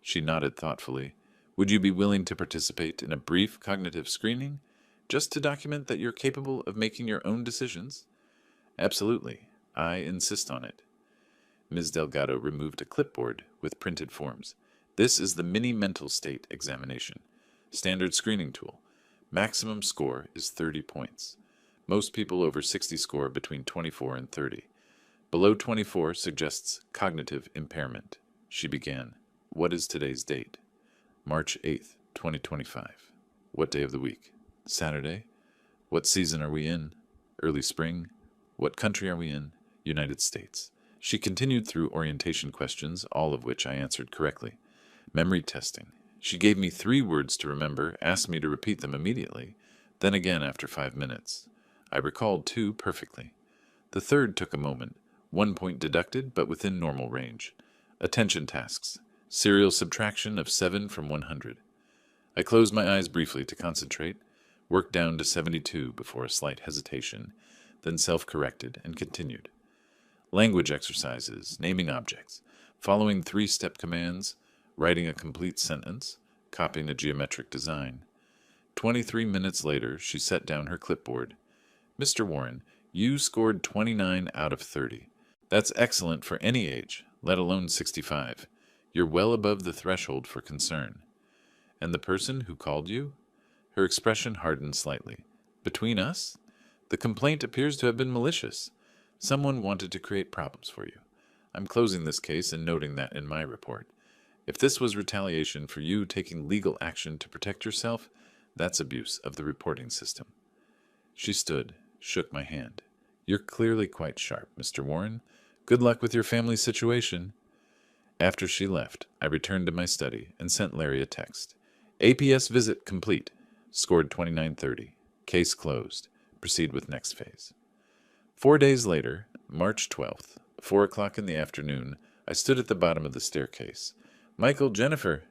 She nodded thoughtfully. Would you be willing to participate in a brief cognitive screening, just to document that you're capable of making your own decisions? Absolutely. I insist on it. Ms. Delgado removed a clipboard with printed forms. This is the mini mental state examination. Standard screening tool. Maximum score is 30 points. Most people over 60 score between 24 and 30. Below 24 suggests cognitive impairment. She began. What is today's date? March 8th, 2025. What day of the week? Saturday. What season are we in? Early spring. What country are we in? United States. She continued through orientation questions, all of which I answered correctly. Memory testing. She gave me 3 words to remember, asked me to repeat them immediately, then again after 5 minutes. I recalled 2 perfectly. The third took a moment. 1 point deducted, but within normal range. Attention tasks. Serial subtraction of 7 from 100. I closed my eyes briefly to concentrate, worked down to 72 before a slight hesitation, then self-corrected and continued. Language exercises, naming objects, following 3-step commands, writing a complete sentence, copying a geometric design. 23 minutes later, she set down her clipboard. Mr. Warren, You scored 29 out of 30. That's excellent for any age, let alone 65. You're well above the threshold for concern. And the person who called you? Her expression hardened slightly. Between us? The complaint appears to have been malicious. Someone wanted to create problems for you. I'm closing this case and noting that in my report. If this was retaliation for you taking legal action to protect yourself, that's abuse of the reporting system. She stood, shook my hand. You're clearly quite sharp, Mr. Warren. Good luck with your family situation. After she left, I returned to my study and sent Larry a text. APS visit complete. Scored 2930. Case closed. Proceed with next phase. 4 days later, March 12th, 4 o'clock in the afternoon, I stood at the bottom of the staircase. Michael, Jennifer,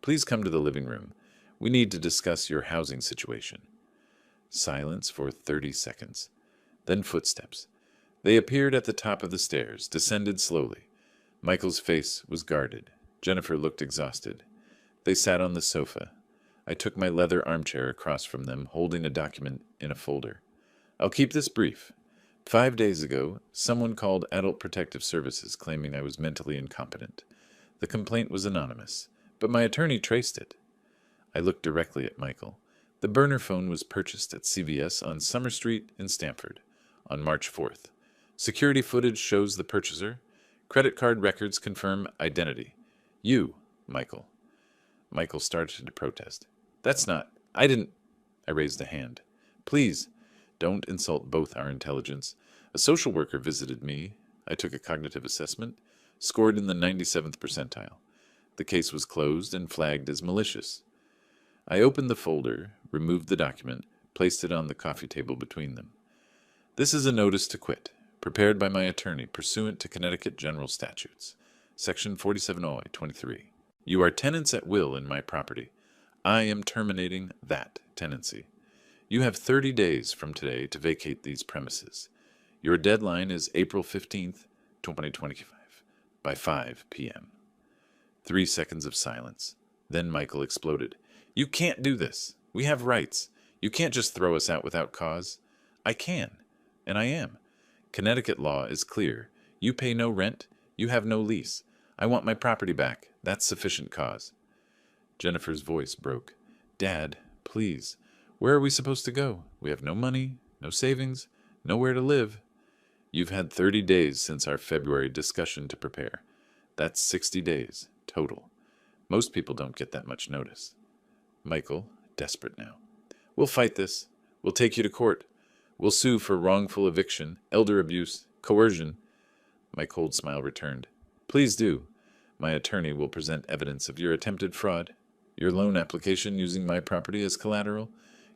please come to the living room. We need to discuss your housing situation. Silence for 30 seconds. Then footsteps. They appeared at the top of the stairs, descended slowly. Michael's face was guarded. Jennifer looked exhausted. They sat on the sofa. I took my leather armchair across from them, holding a document in a folder. I'll keep this brief. 5 days ago, someone called Adult Protective Services claiming I was mentally incompetent. The complaint was anonymous, but my attorney traced it. I looked directly at Michael. The burner phone was purchased at CVS on Summer Street in Stamford on March 4th. Security footage shows the purchaser. Credit card records confirm identity. You, Michael. Michael started to protest. I didn't. I raised a hand. Please, don't insult both our intelligence. A social worker visited me. I took a cognitive assessment, scored in the 97th percentile. The case was closed and flagged as malicious. I opened the folder, removed the document, placed it on the coffee table between them. This is a notice to quit, prepared by my attorney pursuant to Connecticut General Statutes, Section 4708-23. You are tenants at will in my property. I am terminating that tenancy. You have 30 days from today to vacate these premises. Your deadline is April 15th, 2025, by 5 p.m. 3 seconds of silence. Then Michael exploded. You can't do this. We have rights. You can't just throw us out without cause. I can, and I am. Connecticut law is clear. You pay no rent. You have no lease. I want my property back. That's sufficient cause. Jennifer's voice broke. Dad, please. Where are we supposed to go? We have no money, no savings, nowhere to live. You've had 30 days since our February discussion to prepare. That's 60 days, total. Most people don't get that much notice. Michael, desperate now. We'll fight this. We'll take you to court. We'll sue for wrongful eviction, elder abuse, coercion. My cold smile returned. Please do. My attorney will present evidence of your attempted fraud, your loan application using my property as collateral,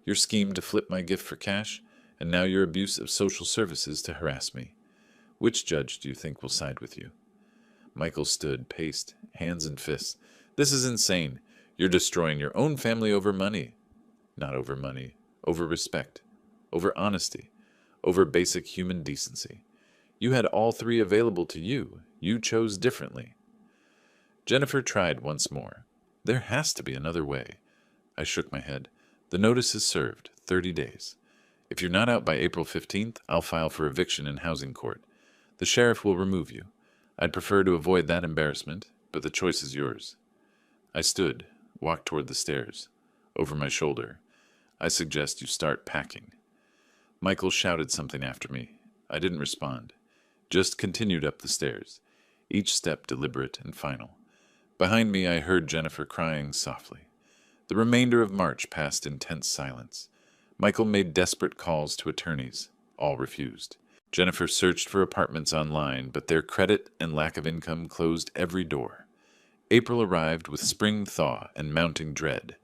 your scheme to flip my gift for cash, and now your abuse of social services to harass me. Which judge do you think will side with you? Michael stood, paced, hands and fists. This is insane. You're destroying your own family over money. Not over money, over respect, over honesty, over basic human decency. You had all three available to you. You chose differently. Jennifer tried once more. There has to be another way. I shook my head. The notice is served, 30 days. If you're not out by April 15th, I'll file for eviction in housing court. The sheriff will remove you. I'd prefer to avoid that embarrassment, but the choice is yours. I stood, walked toward the stairs. Over my shoulder. I suggest you start packing. Michael shouted something after me. I didn't respond. Just continued up the stairs, each step deliberate and final. Behind me I heard Jennifer crying softly. The remainder of March passed in tense silence. Michael made desperate calls to attorneys. All refused. Jennifer searched for apartments online, but their credit and lack of income closed every door. April arrived with spring thaw and mounting dread.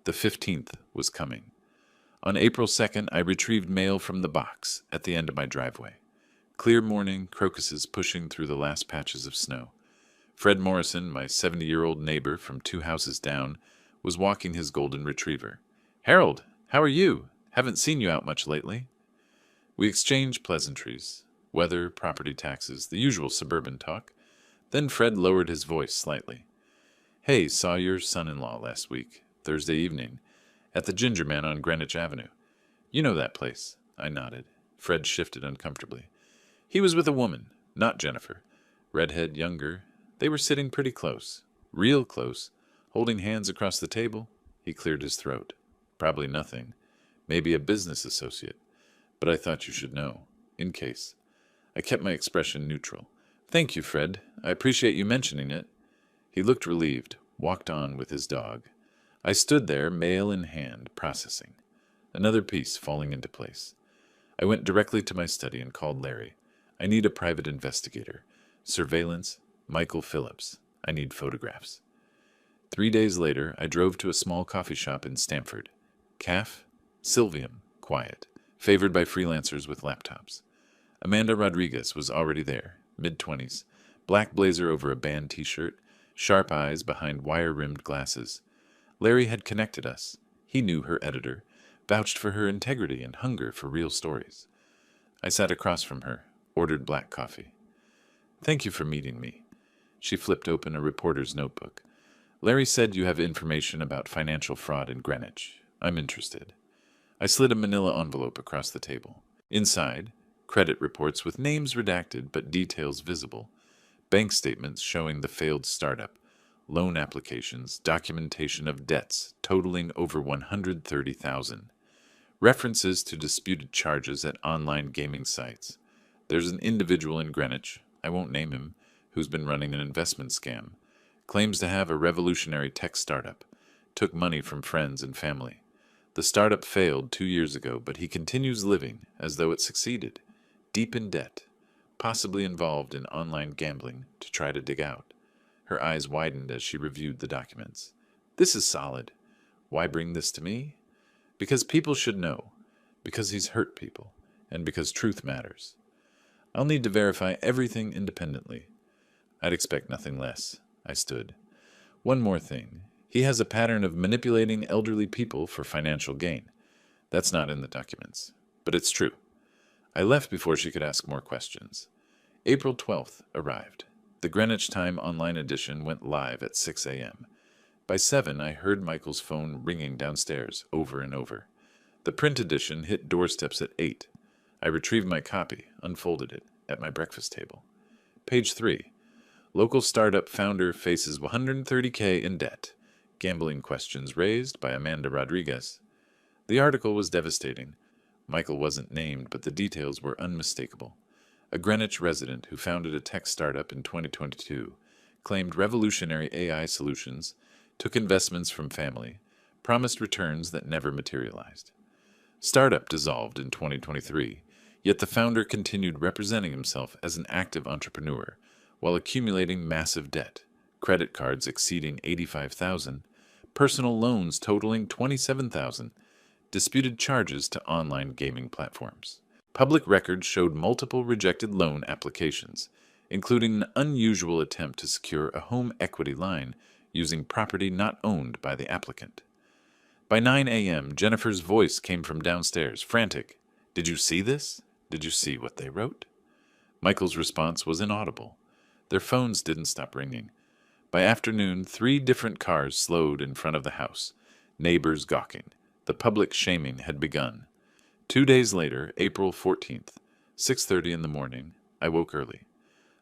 The 15th was coming. On April 2nd, I retrieved mail from the box at the end of my driveway. Clear morning, crocuses pushing through the last patches of snow. Fred Morrison, my 70-year-old neighbor from 2 houses down, was walking his golden retriever. Harold, how are you? Haven't seen you out much lately. We exchanged pleasantries, weather, property taxes, the usual suburban talk. Then Fred lowered his voice slightly. Hey, saw your son-in-law last week, Thursday evening, at the Ginger Man on Greenwich Avenue. You know that place. I nodded. Fred shifted uncomfortably. He was with a woman, not Jennifer. Redhead, younger. They were sitting pretty close. Real close. Holding hands across the table. He cleared his throat. Probably nothing. Maybe a business associate. But I thought you should know. In case. I kept my expression neutral. Thank you, Fred. I appreciate you mentioning it. He looked relieved, walked on with his dog. I stood there, mail in hand, processing. Another piece falling into place. I went directly to my study and called Larry. I need a private investigator. Surveillance, Michael Phillips. I need photographs. 3 days later, I drove to a small coffee shop in Stamford. Caf, Sylvium, quiet, favored by freelancers with laptops. Amanda Rodriguez was already there, mid-20s, black blazer over a band t-shirt, sharp eyes behind wire-rimmed glasses. Larry had connected us. He knew her editor, vouched for her integrity and hunger for real stories. I sat across from her, ordered black coffee. Thank you for meeting me. She flipped open a reporter's notebook. Larry said you have information about financial fraud in Greenwich. I'm interested. I slid a manila envelope across the table. Inside, credit reports with names redacted but details visible, bank statements showing the failed startup, loan applications, documentation of debts totaling over $130,000, references to disputed charges at online gaming sites. There's an individual in Greenwich, I won't name him, who's been running an investment scam, claims to have a revolutionary tech startup, took money from friends and family. The startup failed 2 years ago, but he continues living as though it succeeded, deep in debt, possibly involved in online gambling to try to dig out. Her eyes widened as she reviewed the documents. This is solid. Why bring this to me? Because people should know, because he's hurt people, and because truth matters. I'll need to verify everything independently. I'd expect nothing less. I stood. One more thing. He has a pattern of manipulating elderly people for financial gain. That's not in the documents, but it's true. I left before she could ask more questions. April 12th arrived. The Greenwich Time online edition went live at 6 a.m. By 7, I heard Michael's phone ringing downstairs over and over. The print edition hit doorsteps at 8. I retrieved my copy, unfolded it, at my breakfast table. Page 3. Local startup founder faces $130K in debt. Gambling questions raised by Amanda Rodriguez. The article was devastating. Michael wasn't named, but the details were unmistakable. A Greenwich resident who founded a tech startup in 2022, claimed revolutionary AI solutions, took investments from family, promised returns that never materialized. Startup dissolved in 2023, yet the founder continued representing himself as an active entrepreneur while accumulating massive debt, credit cards exceeding $85,000, personal loans totaling $27,000, disputed charges to online gaming platforms. Public records showed multiple rejected loan applications, including an unusual attempt to secure a home equity line using property not owned by the applicant. By 9 a.m., Jennifer's voice came from downstairs, frantic. Did you see this? Did you see what they wrote? Michael's response was inaudible. Their phones didn't stop ringing. By afternoon, 3 different cars slowed in front of the house, neighbors gawking. The public shaming had begun. 2 days later, April 14th, 6:30 in the morning, I woke early.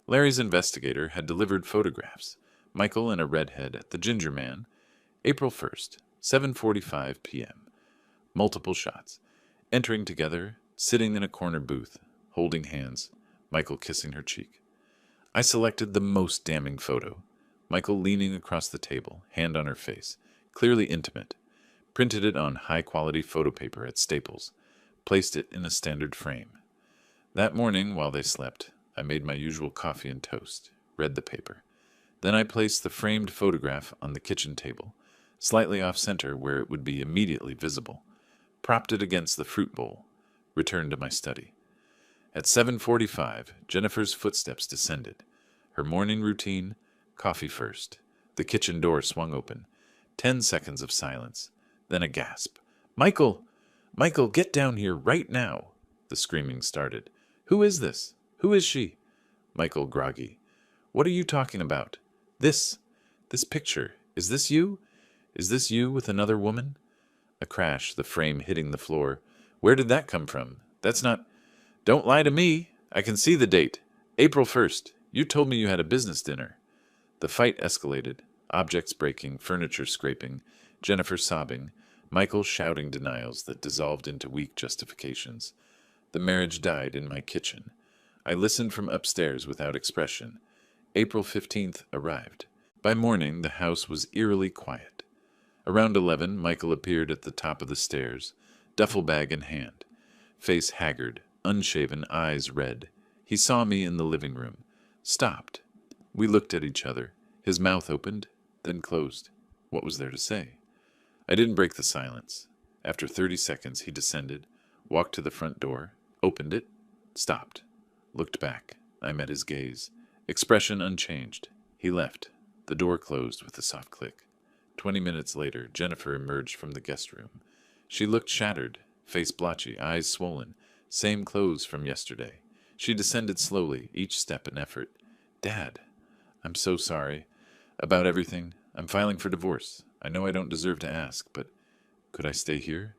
Larry's investigator had delivered photographs. Michael and a redhead at the Ginger Man. April 1st, 7:45 p.m. Multiple shots. Entering together, sitting in a corner booth, holding hands, Michael kissing her cheek. I selected the most damning photo. Michael leaning across the table, hand on her face, clearly intimate. Printed it on high-quality photo paper at Staples. Placed it in a standard frame. That morning, while they slept, I made my usual coffee and toast, read the paper. Then I placed the framed photograph on the kitchen table, slightly off-center where it would be immediately visible. Propped it against the fruit bowl. Returned to my study. At 7:45, Jennifer's footsteps descended. Her morning routine, coffee first. The kitchen door swung open. 10 seconds of silence. Then a gasp. Michael! Michael, get down here right now! The screaming started. Who is this? Who is she? Michael groggy. What are you talking about? This picture. Is this you? Is this you with another woman? A crash, the frame hitting the floor. Where did that come from? That's not... Don't lie to me. I can see the date. April 1st. You told me you had a business dinner. The fight escalated. Objects breaking, furniture scraping, Jennifer sobbing, Michael shouting denials that dissolved into weak justifications. The marriage died in my kitchen. I listened from upstairs without expression. April 15th arrived. By morning, the house was eerily quiet. Around 11, Michael appeared at the top of the stairs, duffel bag in hand. Face haggard, unshaven, eyes red. He saw me in the living room. Stopped. We looked at each other. His mouth opened, then closed. What was there to say? I didn't break the silence. After 30 seconds, he descended, walked to the front door, opened it, stopped, looked back. I met his gaze. Expression unchanged. He left. The door closed with a soft click. 20 minutes later, Jennifer emerged from the guest room. She looked shattered, face blotchy, eyes swollen, same clothes from yesterday. She descended slowly, each step an effort. Dad, I'm so sorry. About everything. I'm filing for divorce. I know I don't deserve to ask, but could I stay here?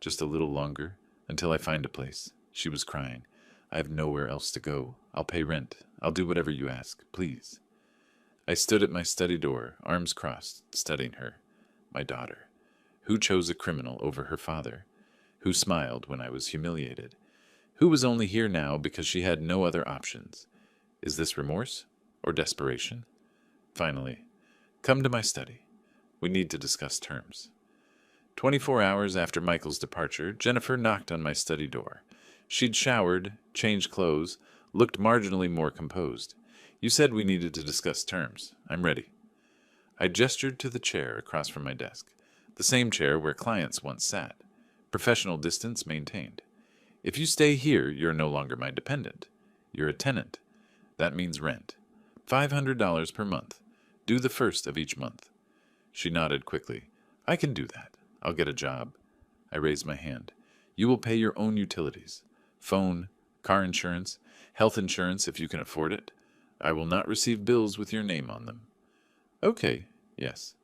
Just a little longer, until I find a place. She was crying. I have nowhere else to go. I'll pay rent. I'll do whatever you ask, please. I stood at my study door, arms crossed, studying her. My daughter. Who chose a criminal over her father? Who smiled when I was humiliated? Who was only here now because she had no other options? Is this remorse or desperation? Finally, come to my study. We need to discuss terms. 24 hours after Michael's departure, Jennifer knocked on my study door. She'd showered, changed clothes, looked marginally more composed. You said we needed to discuss terms. I'm ready. I gestured to the chair across from my desk, the same chair where clients once sat. Professional distance maintained. If you stay here, you're no longer my dependent. You're a tenant. That means rent. $500 per month. Due the first of each month. She nodded quickly. I can do that. I'll get a job. I raised my hand. You will pay your own utilities. Phone, car insurance, health insurance if you can afford it. I will not receive bills with your name on them. Okay, yes.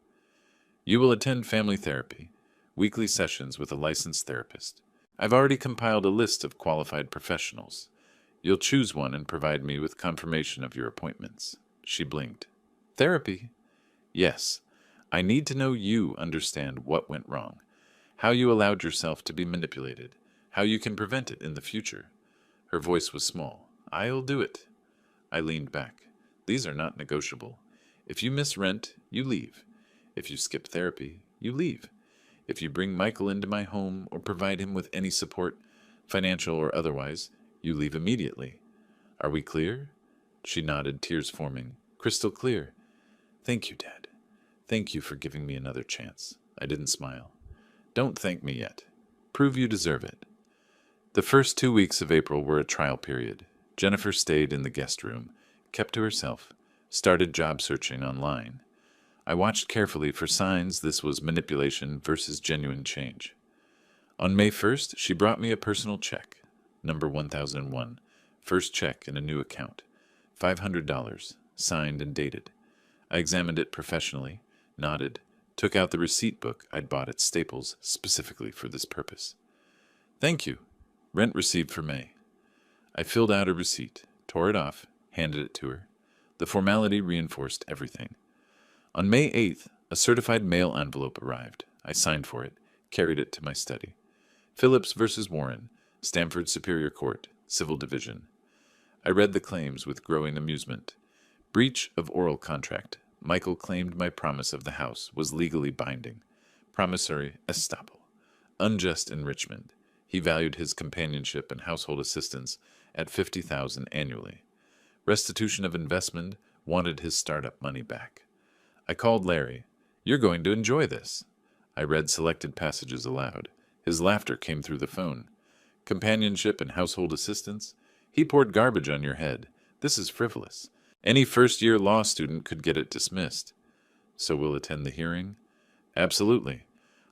You will attend family therapy, weekly sessions with a licensed therapist. I've already compiled a list of qualified professionals. You'll choose one and provide me with confirmation of your appointments. She blinked. Therapy? Yes. I need to know you understand what went wrong, how you allowed yourself to be manipulated, how you can prevent it in the future. Her voice was small. I'll do it. I leaned back. These are not negotiable. If you miss rent, you leave. If you skip therapy, you leave. If you bring Michael into my home or provide him with any support, financial or otherwise, you leave immediately. Are we clear? She nodded, tears forming. Crystal clear. Thank you, Dad. Thank you for giving me another chance. I didn't smile. Don't thank me yet. Prove you deserve it. The first 2 weeks of April were a trial period. Jennifer stayed in the guest room, kept to herself, started job searching online. I watched carefully for signs this was manipulation versus genuine change. On May 1st, she brought me a personal check, number 1001, first check in a new account, $500, signed and dated. I examined it professionally, nodded, took out the receipt book I'd bought at Staples specifically for this purpose. Thank you. Rent received for May. I filled out a receipt, tore it off, handed it to her. The formality reinforced everything. On May 8th, a certified mail envelope arrived. I signed for it, carried it to my study. Phillips versus Warren, Stamford Superior Court, Civil Division. I read the claims with growing amusement. Breach of oral contract. Michael claimed my promise of the house was legally binding. Promissory estoppel. Unjust enrichment. He valued his companionship and household assistance at $50,000 annually. Restitution of investment, wanted his startup money back. I called Larry. You're going to enjoy this. I read selected passages aloud. His laughter came through the phone. Companionship and household assistance? He poured garbage on your head. This is frivolous. Any first-year law student could get it dismissed. So we'll attend the hearing? Absolutely.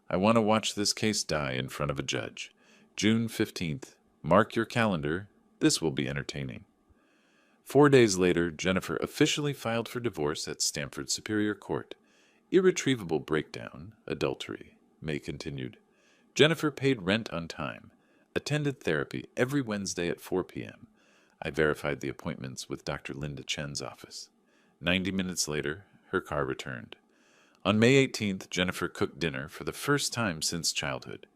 I want to watch this case die in front of a judge. June 15th. Mark your calendar. This will be entertaining. 4 days later, Jennifer officially filed for divorce at Stamford Superior Court. Irretrievable breakdown, adultery. May continued. Jennifer paid rent on time. Attended therapy every Wednesday at 4 p.m. I verified the appointments with Dr. Linda Chen's office. 90 minutes later, her car returned. On May 18th, Jennifer cooked dinner for the first time since childhood.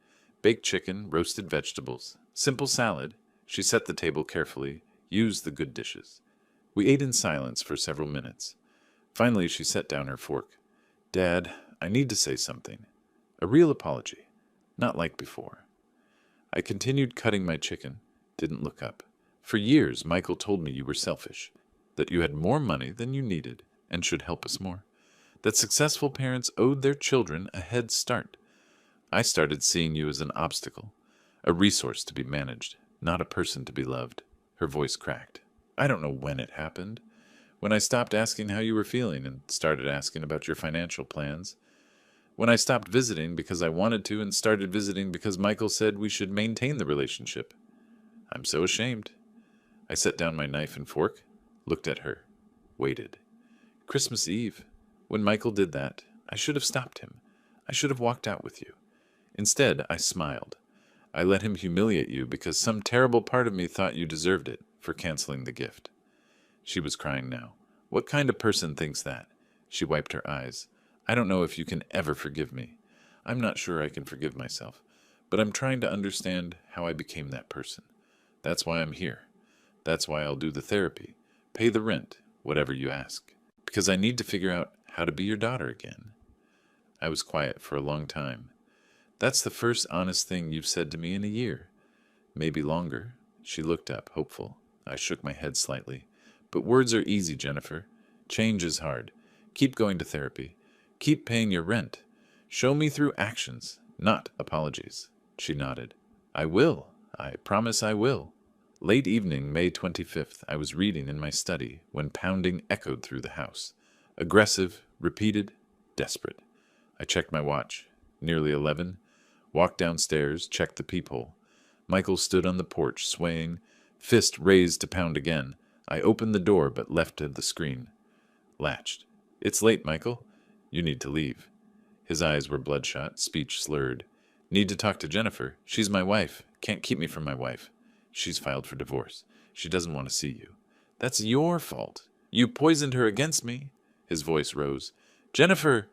Baked chicken, roasted vegetables, simple salad. She set the table carefully, used the good dishes. We ate in silence for several minutes. Finally, she set down her fork. Dad, I need to say something. A real apology. Not like before. I continued cutting my chicken, didn't look up. For years, Michael told me you were selfish, that you had more money than you needed and should help us more, that successful parents owed their children a head start. I started seeing you as an obstacle, a resource to be managed, not a person to be loved. Her voice cracked. I don't know when it happened. When I stopped asking how you were feeling and started asking about your financial plans. When I stopped visiting because I wanted to and started visiting because Michael said we should maintain the relationship. I'm so ashamed. I set down my knife and fork, looked at her, waited. Christmas Eve. When Michael did that, I should have stopped him. I should have walked out with you. Instead, I smiled. I let him humiliate you because some terrible part of me thought you deserved it for canceling the gift. She was crying now. What kind of person thinks that? She wiped her eyes. I don't know if you can ever forgive me. I'm not sure I can forgive myself, but I'm trying to understand how I became that person. That's why I'm here. That's why I'll do the therapy, pay the rent, whatever you ask, because I need to figure out how to be your daughter again. I was quiet for a long time. That's the first honest thing you've said to me in a year. Maybe longer. She looked up, hopeful. I shook my head slightly. But words are easy, Jennifer. Change is hard. Keep going to therapy. Keep paying your rent. Show me through actions, not apologies. She nodded. I will. I promise I will. Late evening, May 25th, I was reading in my study when pounding echoed through the house. Aggressive, repeated, desperate. I checked my watch. Nearly 11. Walked downstairs, checked the peephole. Michael stood on the porch, swaying, fist raised to pound again. I opened the door but left the screen. Latched. It's late, Michael. You need to leave. His eyes were bloodshot, speech slurred. Need to talk to Jennifer. She's my wife. Can't keep me from my wife. She's filed for divorce. She doesn't want to see you. That's your fault. You poisoned her against me. His voice rose. Jennifer!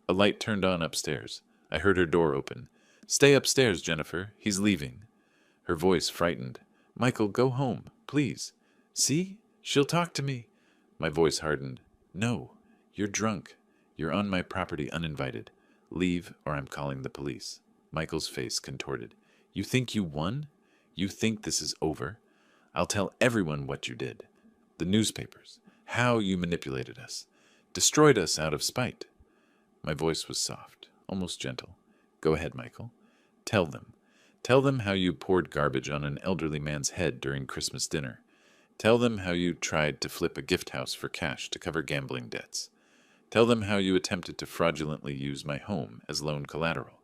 A light turned on upstairs. I heard her door open. Stay upstairs, Jennifer. He's leaving. Her voice frightened. Michael, go home, please. See? She'll talk to me. My voice hardened. No, you're drunk. You're on my property uninvited. Leave, or I'm calling the police. Michael's face contorted. You think you won? You think this is over? I'll tell everyone what you did. The newspapers. How you manipulated us. Destroyed us out of spite. My voice was soft, almost gentle. Go ahead, Michael. Tell them. Tell them how you poured garbage on an elderly man's head during Christmas dinner. Tell them how you tried to flip a gift house for cash to cover gambling debts. Tell them how you attempted to fraudulently use my home as loan collateral.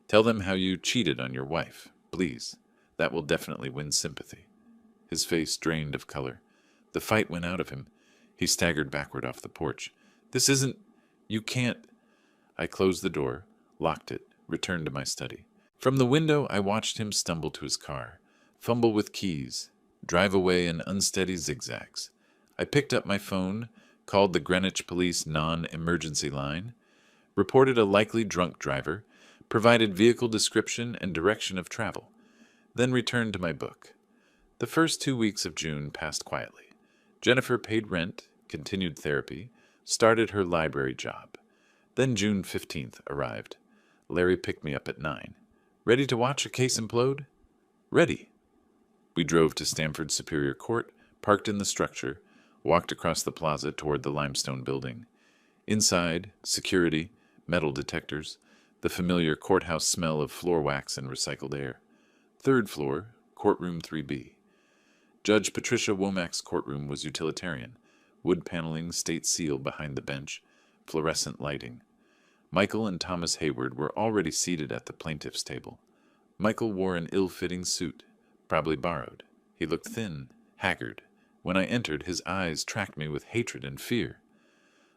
Tell them how you cheated on your wife. Please. That will definitely win sympathy. His face drained of color. The fight went out of him. He staggered backward off the porch. This isn't... You can't... I closed the door, locked it, returned to my study. From the window, I watched him stumble to his car, fumble with keys, drive away in unsteady zigzags. I picked up my phone, called the Greenwich Police non-emergency line, reported a likely drunk driver, provided vehicle description and direction of travel, then returned to my book. The first 2 weeks of June passed quietly. Jennifer paid rent, continued therapy, started her library job. Then June 15th arrived. Larry picked me up at 9. Ready to watch a case implode? Ready. We drove to Stamford Superior Court, parked in the structure, walked across the plaza toward the limestone building. Inside, security, metal detectors, the familiar courthouse smell of floor wax and recycled air. Third floor, courtroom 3B. Judge Patricia Womack's courtroom was utilitarian, wood paneling, state seal behind the bench, fluorescent lighting. Michael and Thomas Hayward were already seated at the plaintiff's table. Michael wore an ill-fitting suit, probably borrowed. He looked thin, haggard. When I entered, his eyes tracked me with hatred and fear.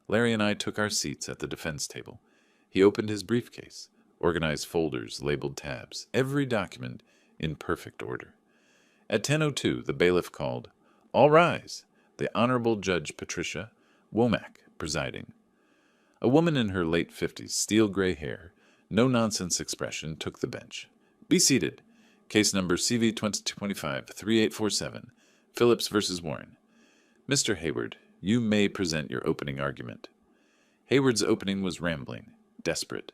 Larry and I took our seats at the defense table. He opened his briefcase, organized folders, labeled tabs. Every document in perfect order. At 10:02, the bailiff called, "All rise!" The Honorable Judge Patricia Womack presiding. A woman in her late 50s, steel-gray hair, no-nonsense expression, took the bench. "Be seated. Case number CV 2025-3847, Phillips v. Warren. Mr. Hayward, you may present your opening argument." Hayward's opening was rambling, desperate.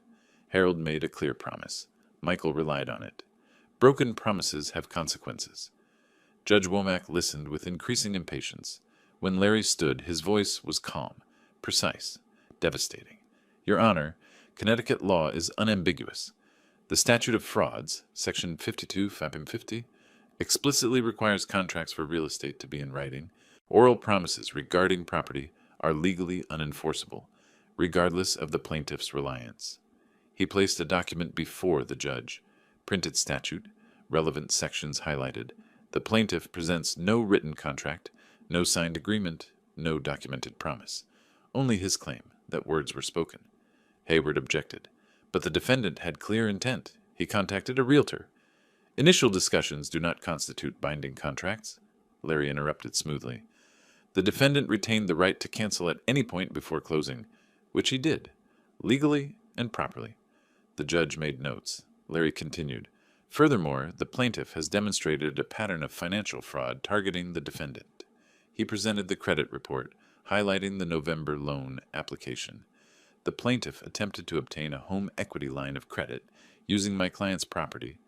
Harold made a clear promise. Michael relied on it. Broken promises have consequences. Judge Womack listened with increasing impatience. When Larry stood, his voice was calm, precise, devastating. "Your Honor, Connecticut law is unambiguous. The Statute of Frauds, Section 52-50, explicitly requires contracts for real estate to be in writing. Oral promises regarding property are legally unenforceable, regardless of the plaintiff's reliance." He placed a document before the judge. Printed statute, relevant sections highlighted. The plaintiff presents no written contract, no signed agreement, no documented promise. Only his claim that words were spoken. Hayward objected, but the defendant had clear intent. He contacted a realtor. "Initial discussions do not constitute binding contracts," Larry interrupted smoothly. The defendant retained the right to cancel at any point before closing, which he did, legally and properly. The judge made notes. Larry continued. "Furthermore, the plaintiff has demonstrated a pattern of financial fraud targeting the defendant." He presented the credit report, highlighting the November loan application. "The plaintiff attempted to obtain a home equity line of credit using my client's property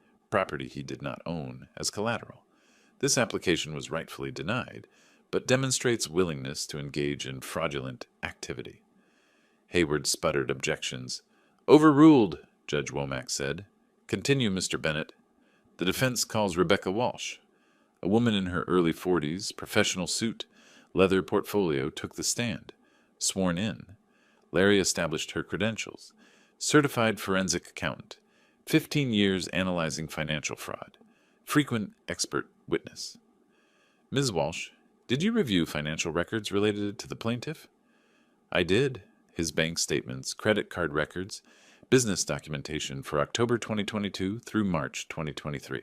he did not own, as collateral. This application was rightfully denied, but demonstrates willingness to engage in fraudulent activity." Hayward sputtered objections. "Overruled," Judge Womack said. "Continue, Mr. Bennett." The defense calls Rebecca Walsh. A woman in her early 40s, professional suit, leather portfolio, took the stand. Sworn in. Larry established her credentials. Certified forensic accountant. 15 years analyzing financial fraud. Frequent expert witness. "Ms. Walsh, did you review financial records related to the plaintiff?" "I did. His bank statements, credit card records, business documentation for October 2022 through March 2023.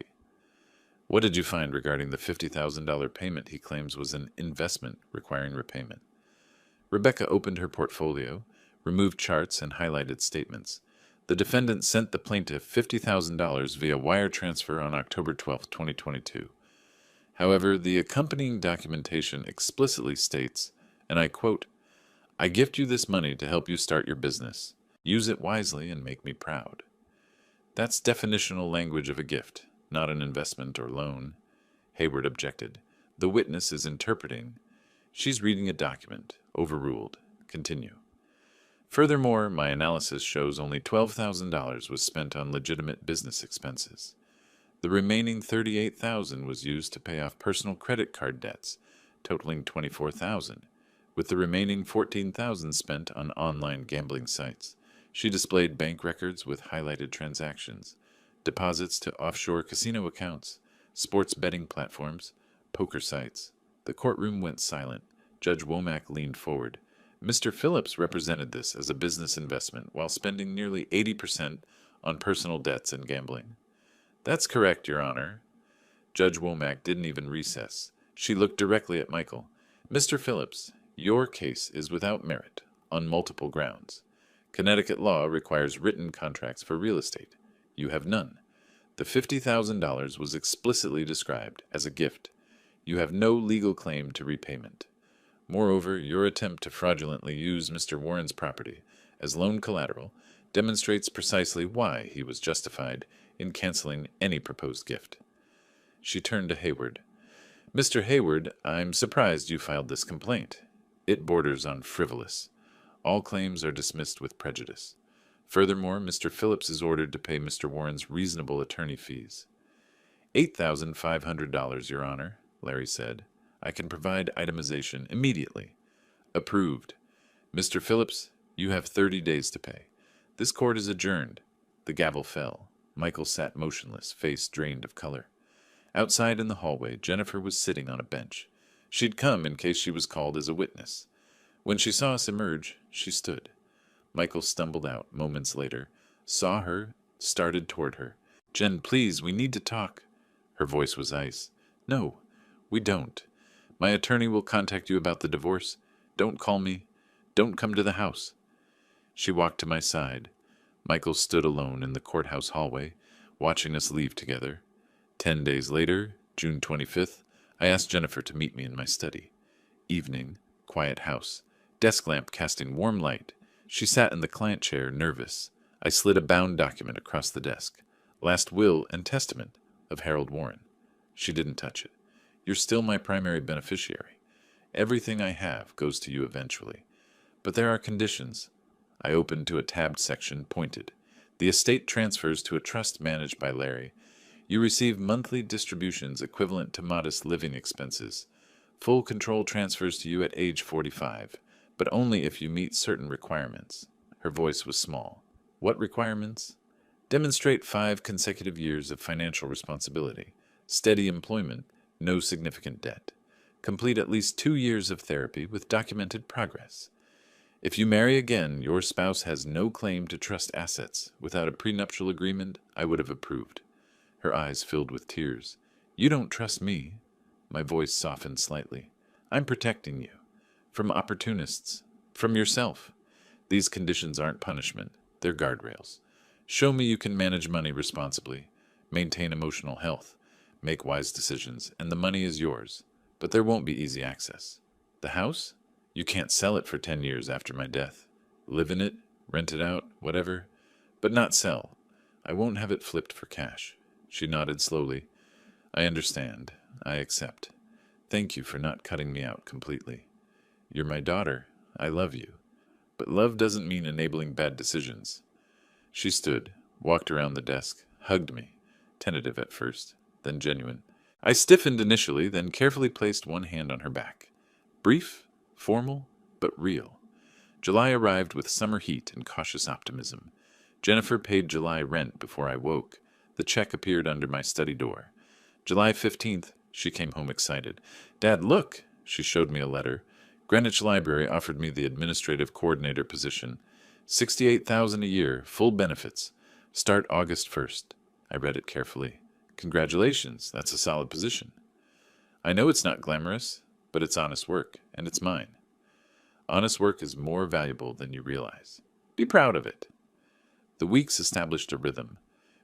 "What did you find regarding the $50,000 payment he claims was an investment requiring repayment?" Rebecca opened her portfolio, removed charts, and highlighted statements. The defendant sent the plaintiff $50,000 via wire transfer on October 12, 2022. However, the accompanying documentation explicitly states, and I quote, "I gift you this money to help you start your business. Use it wisely and make me proud." That's definitional language of a gift, not an investment or loan. Hayward objected. The witness is interpreting. She's reading a document. Overruled. Continue. "Furthermore, my analysis shows only $12,000 was spent on legitimate business expenses. The remaining $38,000 was used to pay off personal credit card debts, totaling $24,000, with the remaining $14,000 spent on online gambling sites. She displayed bank records with highlighted transactions, deposits to offshore casino accounts, sports betting platforms, poker sites." The courtroom went silent. Judge Womack leaned forward. "Mr. Phillips represented this as a business investment while spending nearly 80% on personal debts and gambling." "That's correct, Your Honor." Judge Womack didn't even recess. She looked directly at Michael. "Mr. Phillips, your case is without merit on multiple grounds. Connecticut law requires written contracts for real estate. You have none. The $50,000 was explicitly described as a gift. You have no legal claim to repayment. Moreover, your attempt to fraudulently use Mr. Warren's property as loan collateral demonstrates precisely why he was justified in canceling any proposed gift." She turned to Hayward. "Mr. Hayward, I'm surprised you filed this complaint. It borders on frivolous. All claims are dismissed with prejudice. Furthermore, Mr. Phillips is ordered to pay Mr. Warren's reasonable attorney fees." $8,500, Your Honor," Larry said. "I can provide itemization immediately." "Approved. Mr. Phillips, you have 30 days to pay. This court is adjourned." The gavel fell. Michael sat motionless, face drained of color. Outside in the hallway, Jennifer was sitting on a bench. She'd come in case she was called as a witness. When she saw us emerge, she stood. Michael stumbled out moments later, saw her, started toward her. "Jen, please, we need to talk." Her voice was ice. No, we don't. My attorney will contact you about the divorce. Don't call me. Don't come to the house. She walked to my side. Michael stood alone in the courthouse hallway, watching us leave together. 10 days later, June 25th, I asked Jennifer to meet me in my study. Evening, quiet house, desk lamp casting warm light. She sat in the client chair, nervous. I slid a bound document across the desk. Last will and testament of Harold Warren. She didn't touch it. You're still my primary beneficiary. Everything I have goes to you eventually. But there are conditions. I opened to a tabbed section, pointed. The estate transfers to a trust managed by Larry. You receive monthly distributions equivalent to modest living expenses. Full control transfers to you at age 45, but only if you meet certain requirements. Her voice was small. What requirements? Demonstrate 5 consecutive years of financial responsibility, steady employment, no significant debt. Complete at least 2 years of therapy with documented progress. If you marry again, your spouse has no claim to trust assets. Without a prenuptial agreement, I would have approved. Her eyes filled with tears. You don't trust me. My voice softened slightly. I'm protecting you. From opportunists. From yourself. These conditions aren't punishment. They're guardrails. Show me you can manage money responsibly, maintain emotional health, make wise decisions, and the money is yours. But there won't be easy access. The house? You can't sell it for 10 years after my death. Live in it, rent it out, whatever. But not sell. I won't have it flipped for cash. She nodded slowly. I understand. I accept. Thank you for not cutting me out completely. You're my daughter. I love you. But love doesn't mean enabling bad decisions. She stood, walked around the desk, hugged me, tentative at first, then genuine. I stiffened initially, then carefully placed one hand on her back. Brief, formal, but real. July arrived with summer heat and cautious optimism. Jennifer paid July rent before I woke. The check appeared under my study door. July 15th, she came home excited. Dad, look! She showed me a letter. Greenwich Library offered me the administrative coordinator position. $68,000 a year, full benefits. Start August 1st. I read it carefully. Congratulations, that's a solid position. I know it's not glamorous, but it's honest work, and it's mine. Honest work is more valuable than you realize. Be proud of it. The weeks established a rhythm.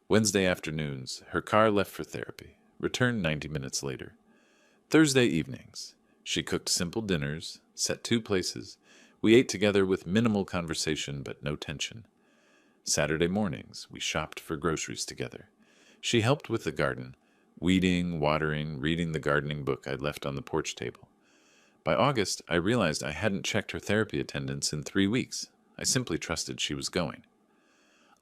Wednesday afternoons, her car left for therapy, returned 90 minutes later. Thursday evenings, she cooked simple dinners, set 2 places. We ate together with minimal conversation but no tension. Saturday mornings, we shopped for groceries together. She helped with the garden, weeding, watering, reading the gardening book I'd left on the porch table. By August, I realized I hadn't checked her therapy attendance in 3 weeks. I simply trusted she was going.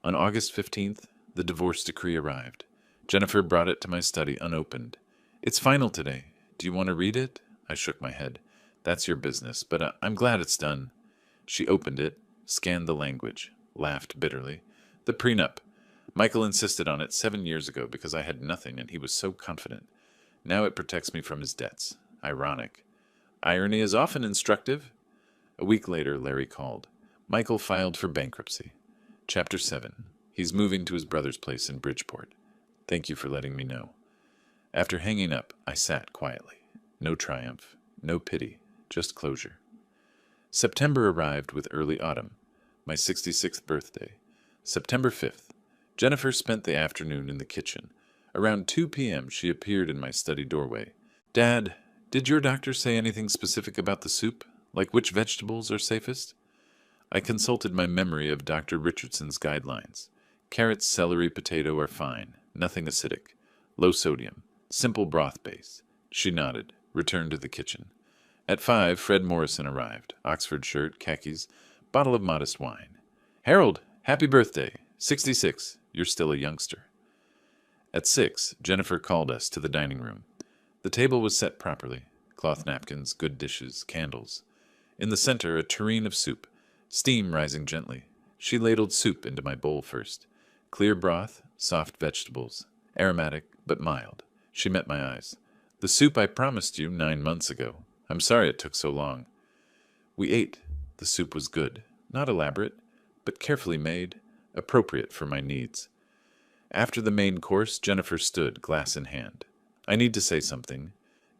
On August 15th, the divorce decree arrived. Jennifer brought it to my study unopened. It's final today. Do you want to read it? I shook my head. That's your business, but I'm glad it's done. She opened it, scanned the language, laughed bitterly. The prenup. Michael insisted on it 7 years ago because I had nothing and he was so confident. Now it protects me from his debts. Ironic. Irony is often instructive. A week later, Larry called. Michael filed for bankruptcy. Chapter 7. He's moving to his brother's place in Bridgeport. Thank you for letting me know. After hanging up, I sat quietly. No triumph, no pity, just closure. September arrived with early autumn, my 66th birthday. September 5th. Jennifer spent the afternoon in the kitchen. Around 2 p.m., she appeared in my study doorway. Dad, did your doctor say anything specific about the soup? Like which vegetables are safest? I consulted my memory of Dr. Richardson's guidelines. Carrots, celery, potato are fine, nothing acidic. Low sodium, simple broth base. She nodded, returned to the kitchen. At 5, Fred Morrison arrived, Oxford shirt, khakis, bottle of modest wine. Harold, happy birthday. 66, you're still a youngster. At 6, Jennifer called us to the dining room. The table was set properly, cloth napkins, good dishes, candles. In the center, a tureen of soup, steam rising gently. She ladled soup into my bowl first. Clear broth, soft vegetables, aromatic but mild. She met my eyes. The soup I promised you 9 months ago. I'm sorry it took so long. We ate. The soup was good. Not elaborate, but carefully made, appropriate for my needs. After the main course, Jennifer stood, glass in hand. I need to say something.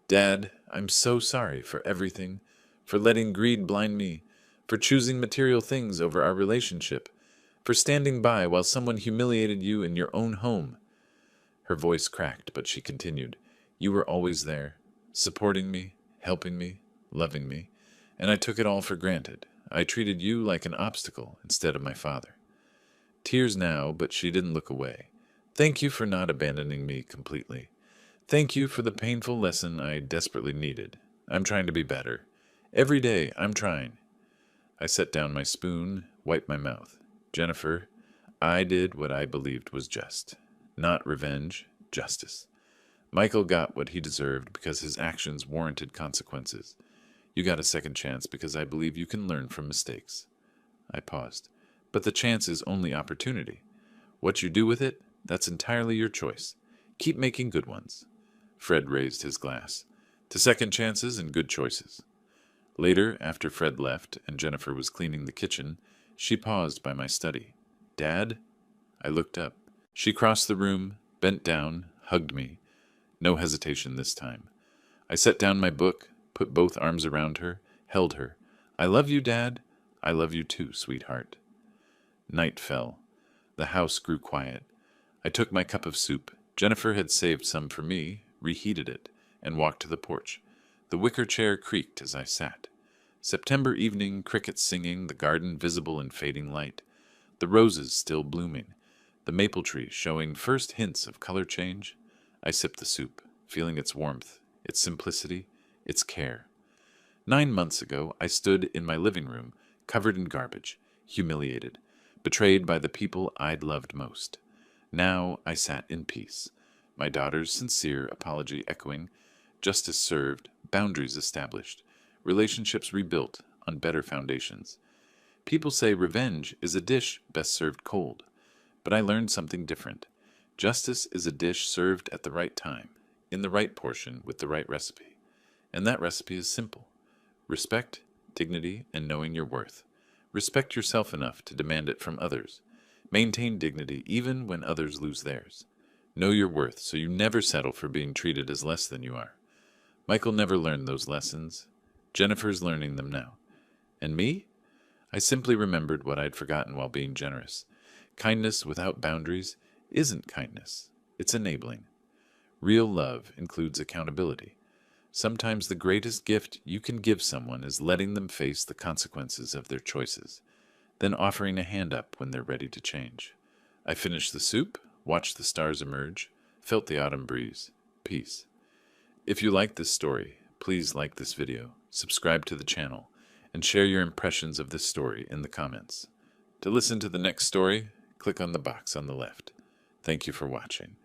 Dad, I'm so sorry for everything, for letting greed blind me, for choosing material things over our relationship, for standing by while someone humiliated you in your own home. Her voice cracked, but she continued. You were always there, supporting me, helping me, loving me, and I took it all for granted. I treated you like an obstacle instead of my father. Tears now, but she didn't look away. Thank you for not abandoning me completely. Thank you for the painful lesson I desperately needed. I'm trying to be better. Every day, I'm trying. I set down my spoon, wiped my mouth. Jennifer, I did what I believed was just. Not revenge, justice. Michael got what he deserved because his actions warranted consequences. You got a second chance because I believe you can learn from mistakes. I paused. But the chance is only opportunity. What you do with it, that's entirely your choice. Keep making good ones. Fred raised his glass. To second chances and good choices. Later, after Fred left and Jennifer was cleaning the kitchen, she paused by my study. Dad? I looked up. She crossed the room, bent down, hugged me. No hesitation this time. I set down my book, put both arms around her, held her. I love you, Dad. I love you too, sweetheart. Night fell. The house grew quiet. I took my cup of soup. Jennifer had saved some for me, reheated it, and walked to the porch. The wicker chair creaked as I sat. September evening, crickets singing, the garden visible in fading light. The roses still blooming. The maple tree showing first hints of color change. I sipped the soup, feeling its warmth, its simplicity, its care. 9 months ago, I stood in my living room, covered in garbage, humiliated, betrayed by the people I'd loved most. Now I sat in peace, my daughter's sincere apology echoing, justice served, boundaries established, relationships rebuilt on better foundations. People say revenge is a dish best served cold, but I learned something different. Justice is a dish served at the right time, in the right portion with the right recipe. And that recipe is simple. Respect, dignity, and knowing your worth. Respect yourself enough to demand it from others. Maintain dignity even when others lose theirs. Know your worth so you never settle for being treated as less than you are. Michael never learned those lessons. Jennifer's learning them now. And me? I simply remembered what I'd forgotten while being generous. Kindness without boundaries isn't kindness. It's enabling. Real love includes accountability. Sometimes the greatest gift you can give someone is letting them face the consequences of their choices, then offering a hand up when they're ready to change. I finished the soup, watched the stars emerge, felt the autumn breeze. Peace. If you like this story, please like this video, subscribe to the channel, and share your impressions of this story in the comments. To listen to the next story, click on the box on the left. Thank you for watching.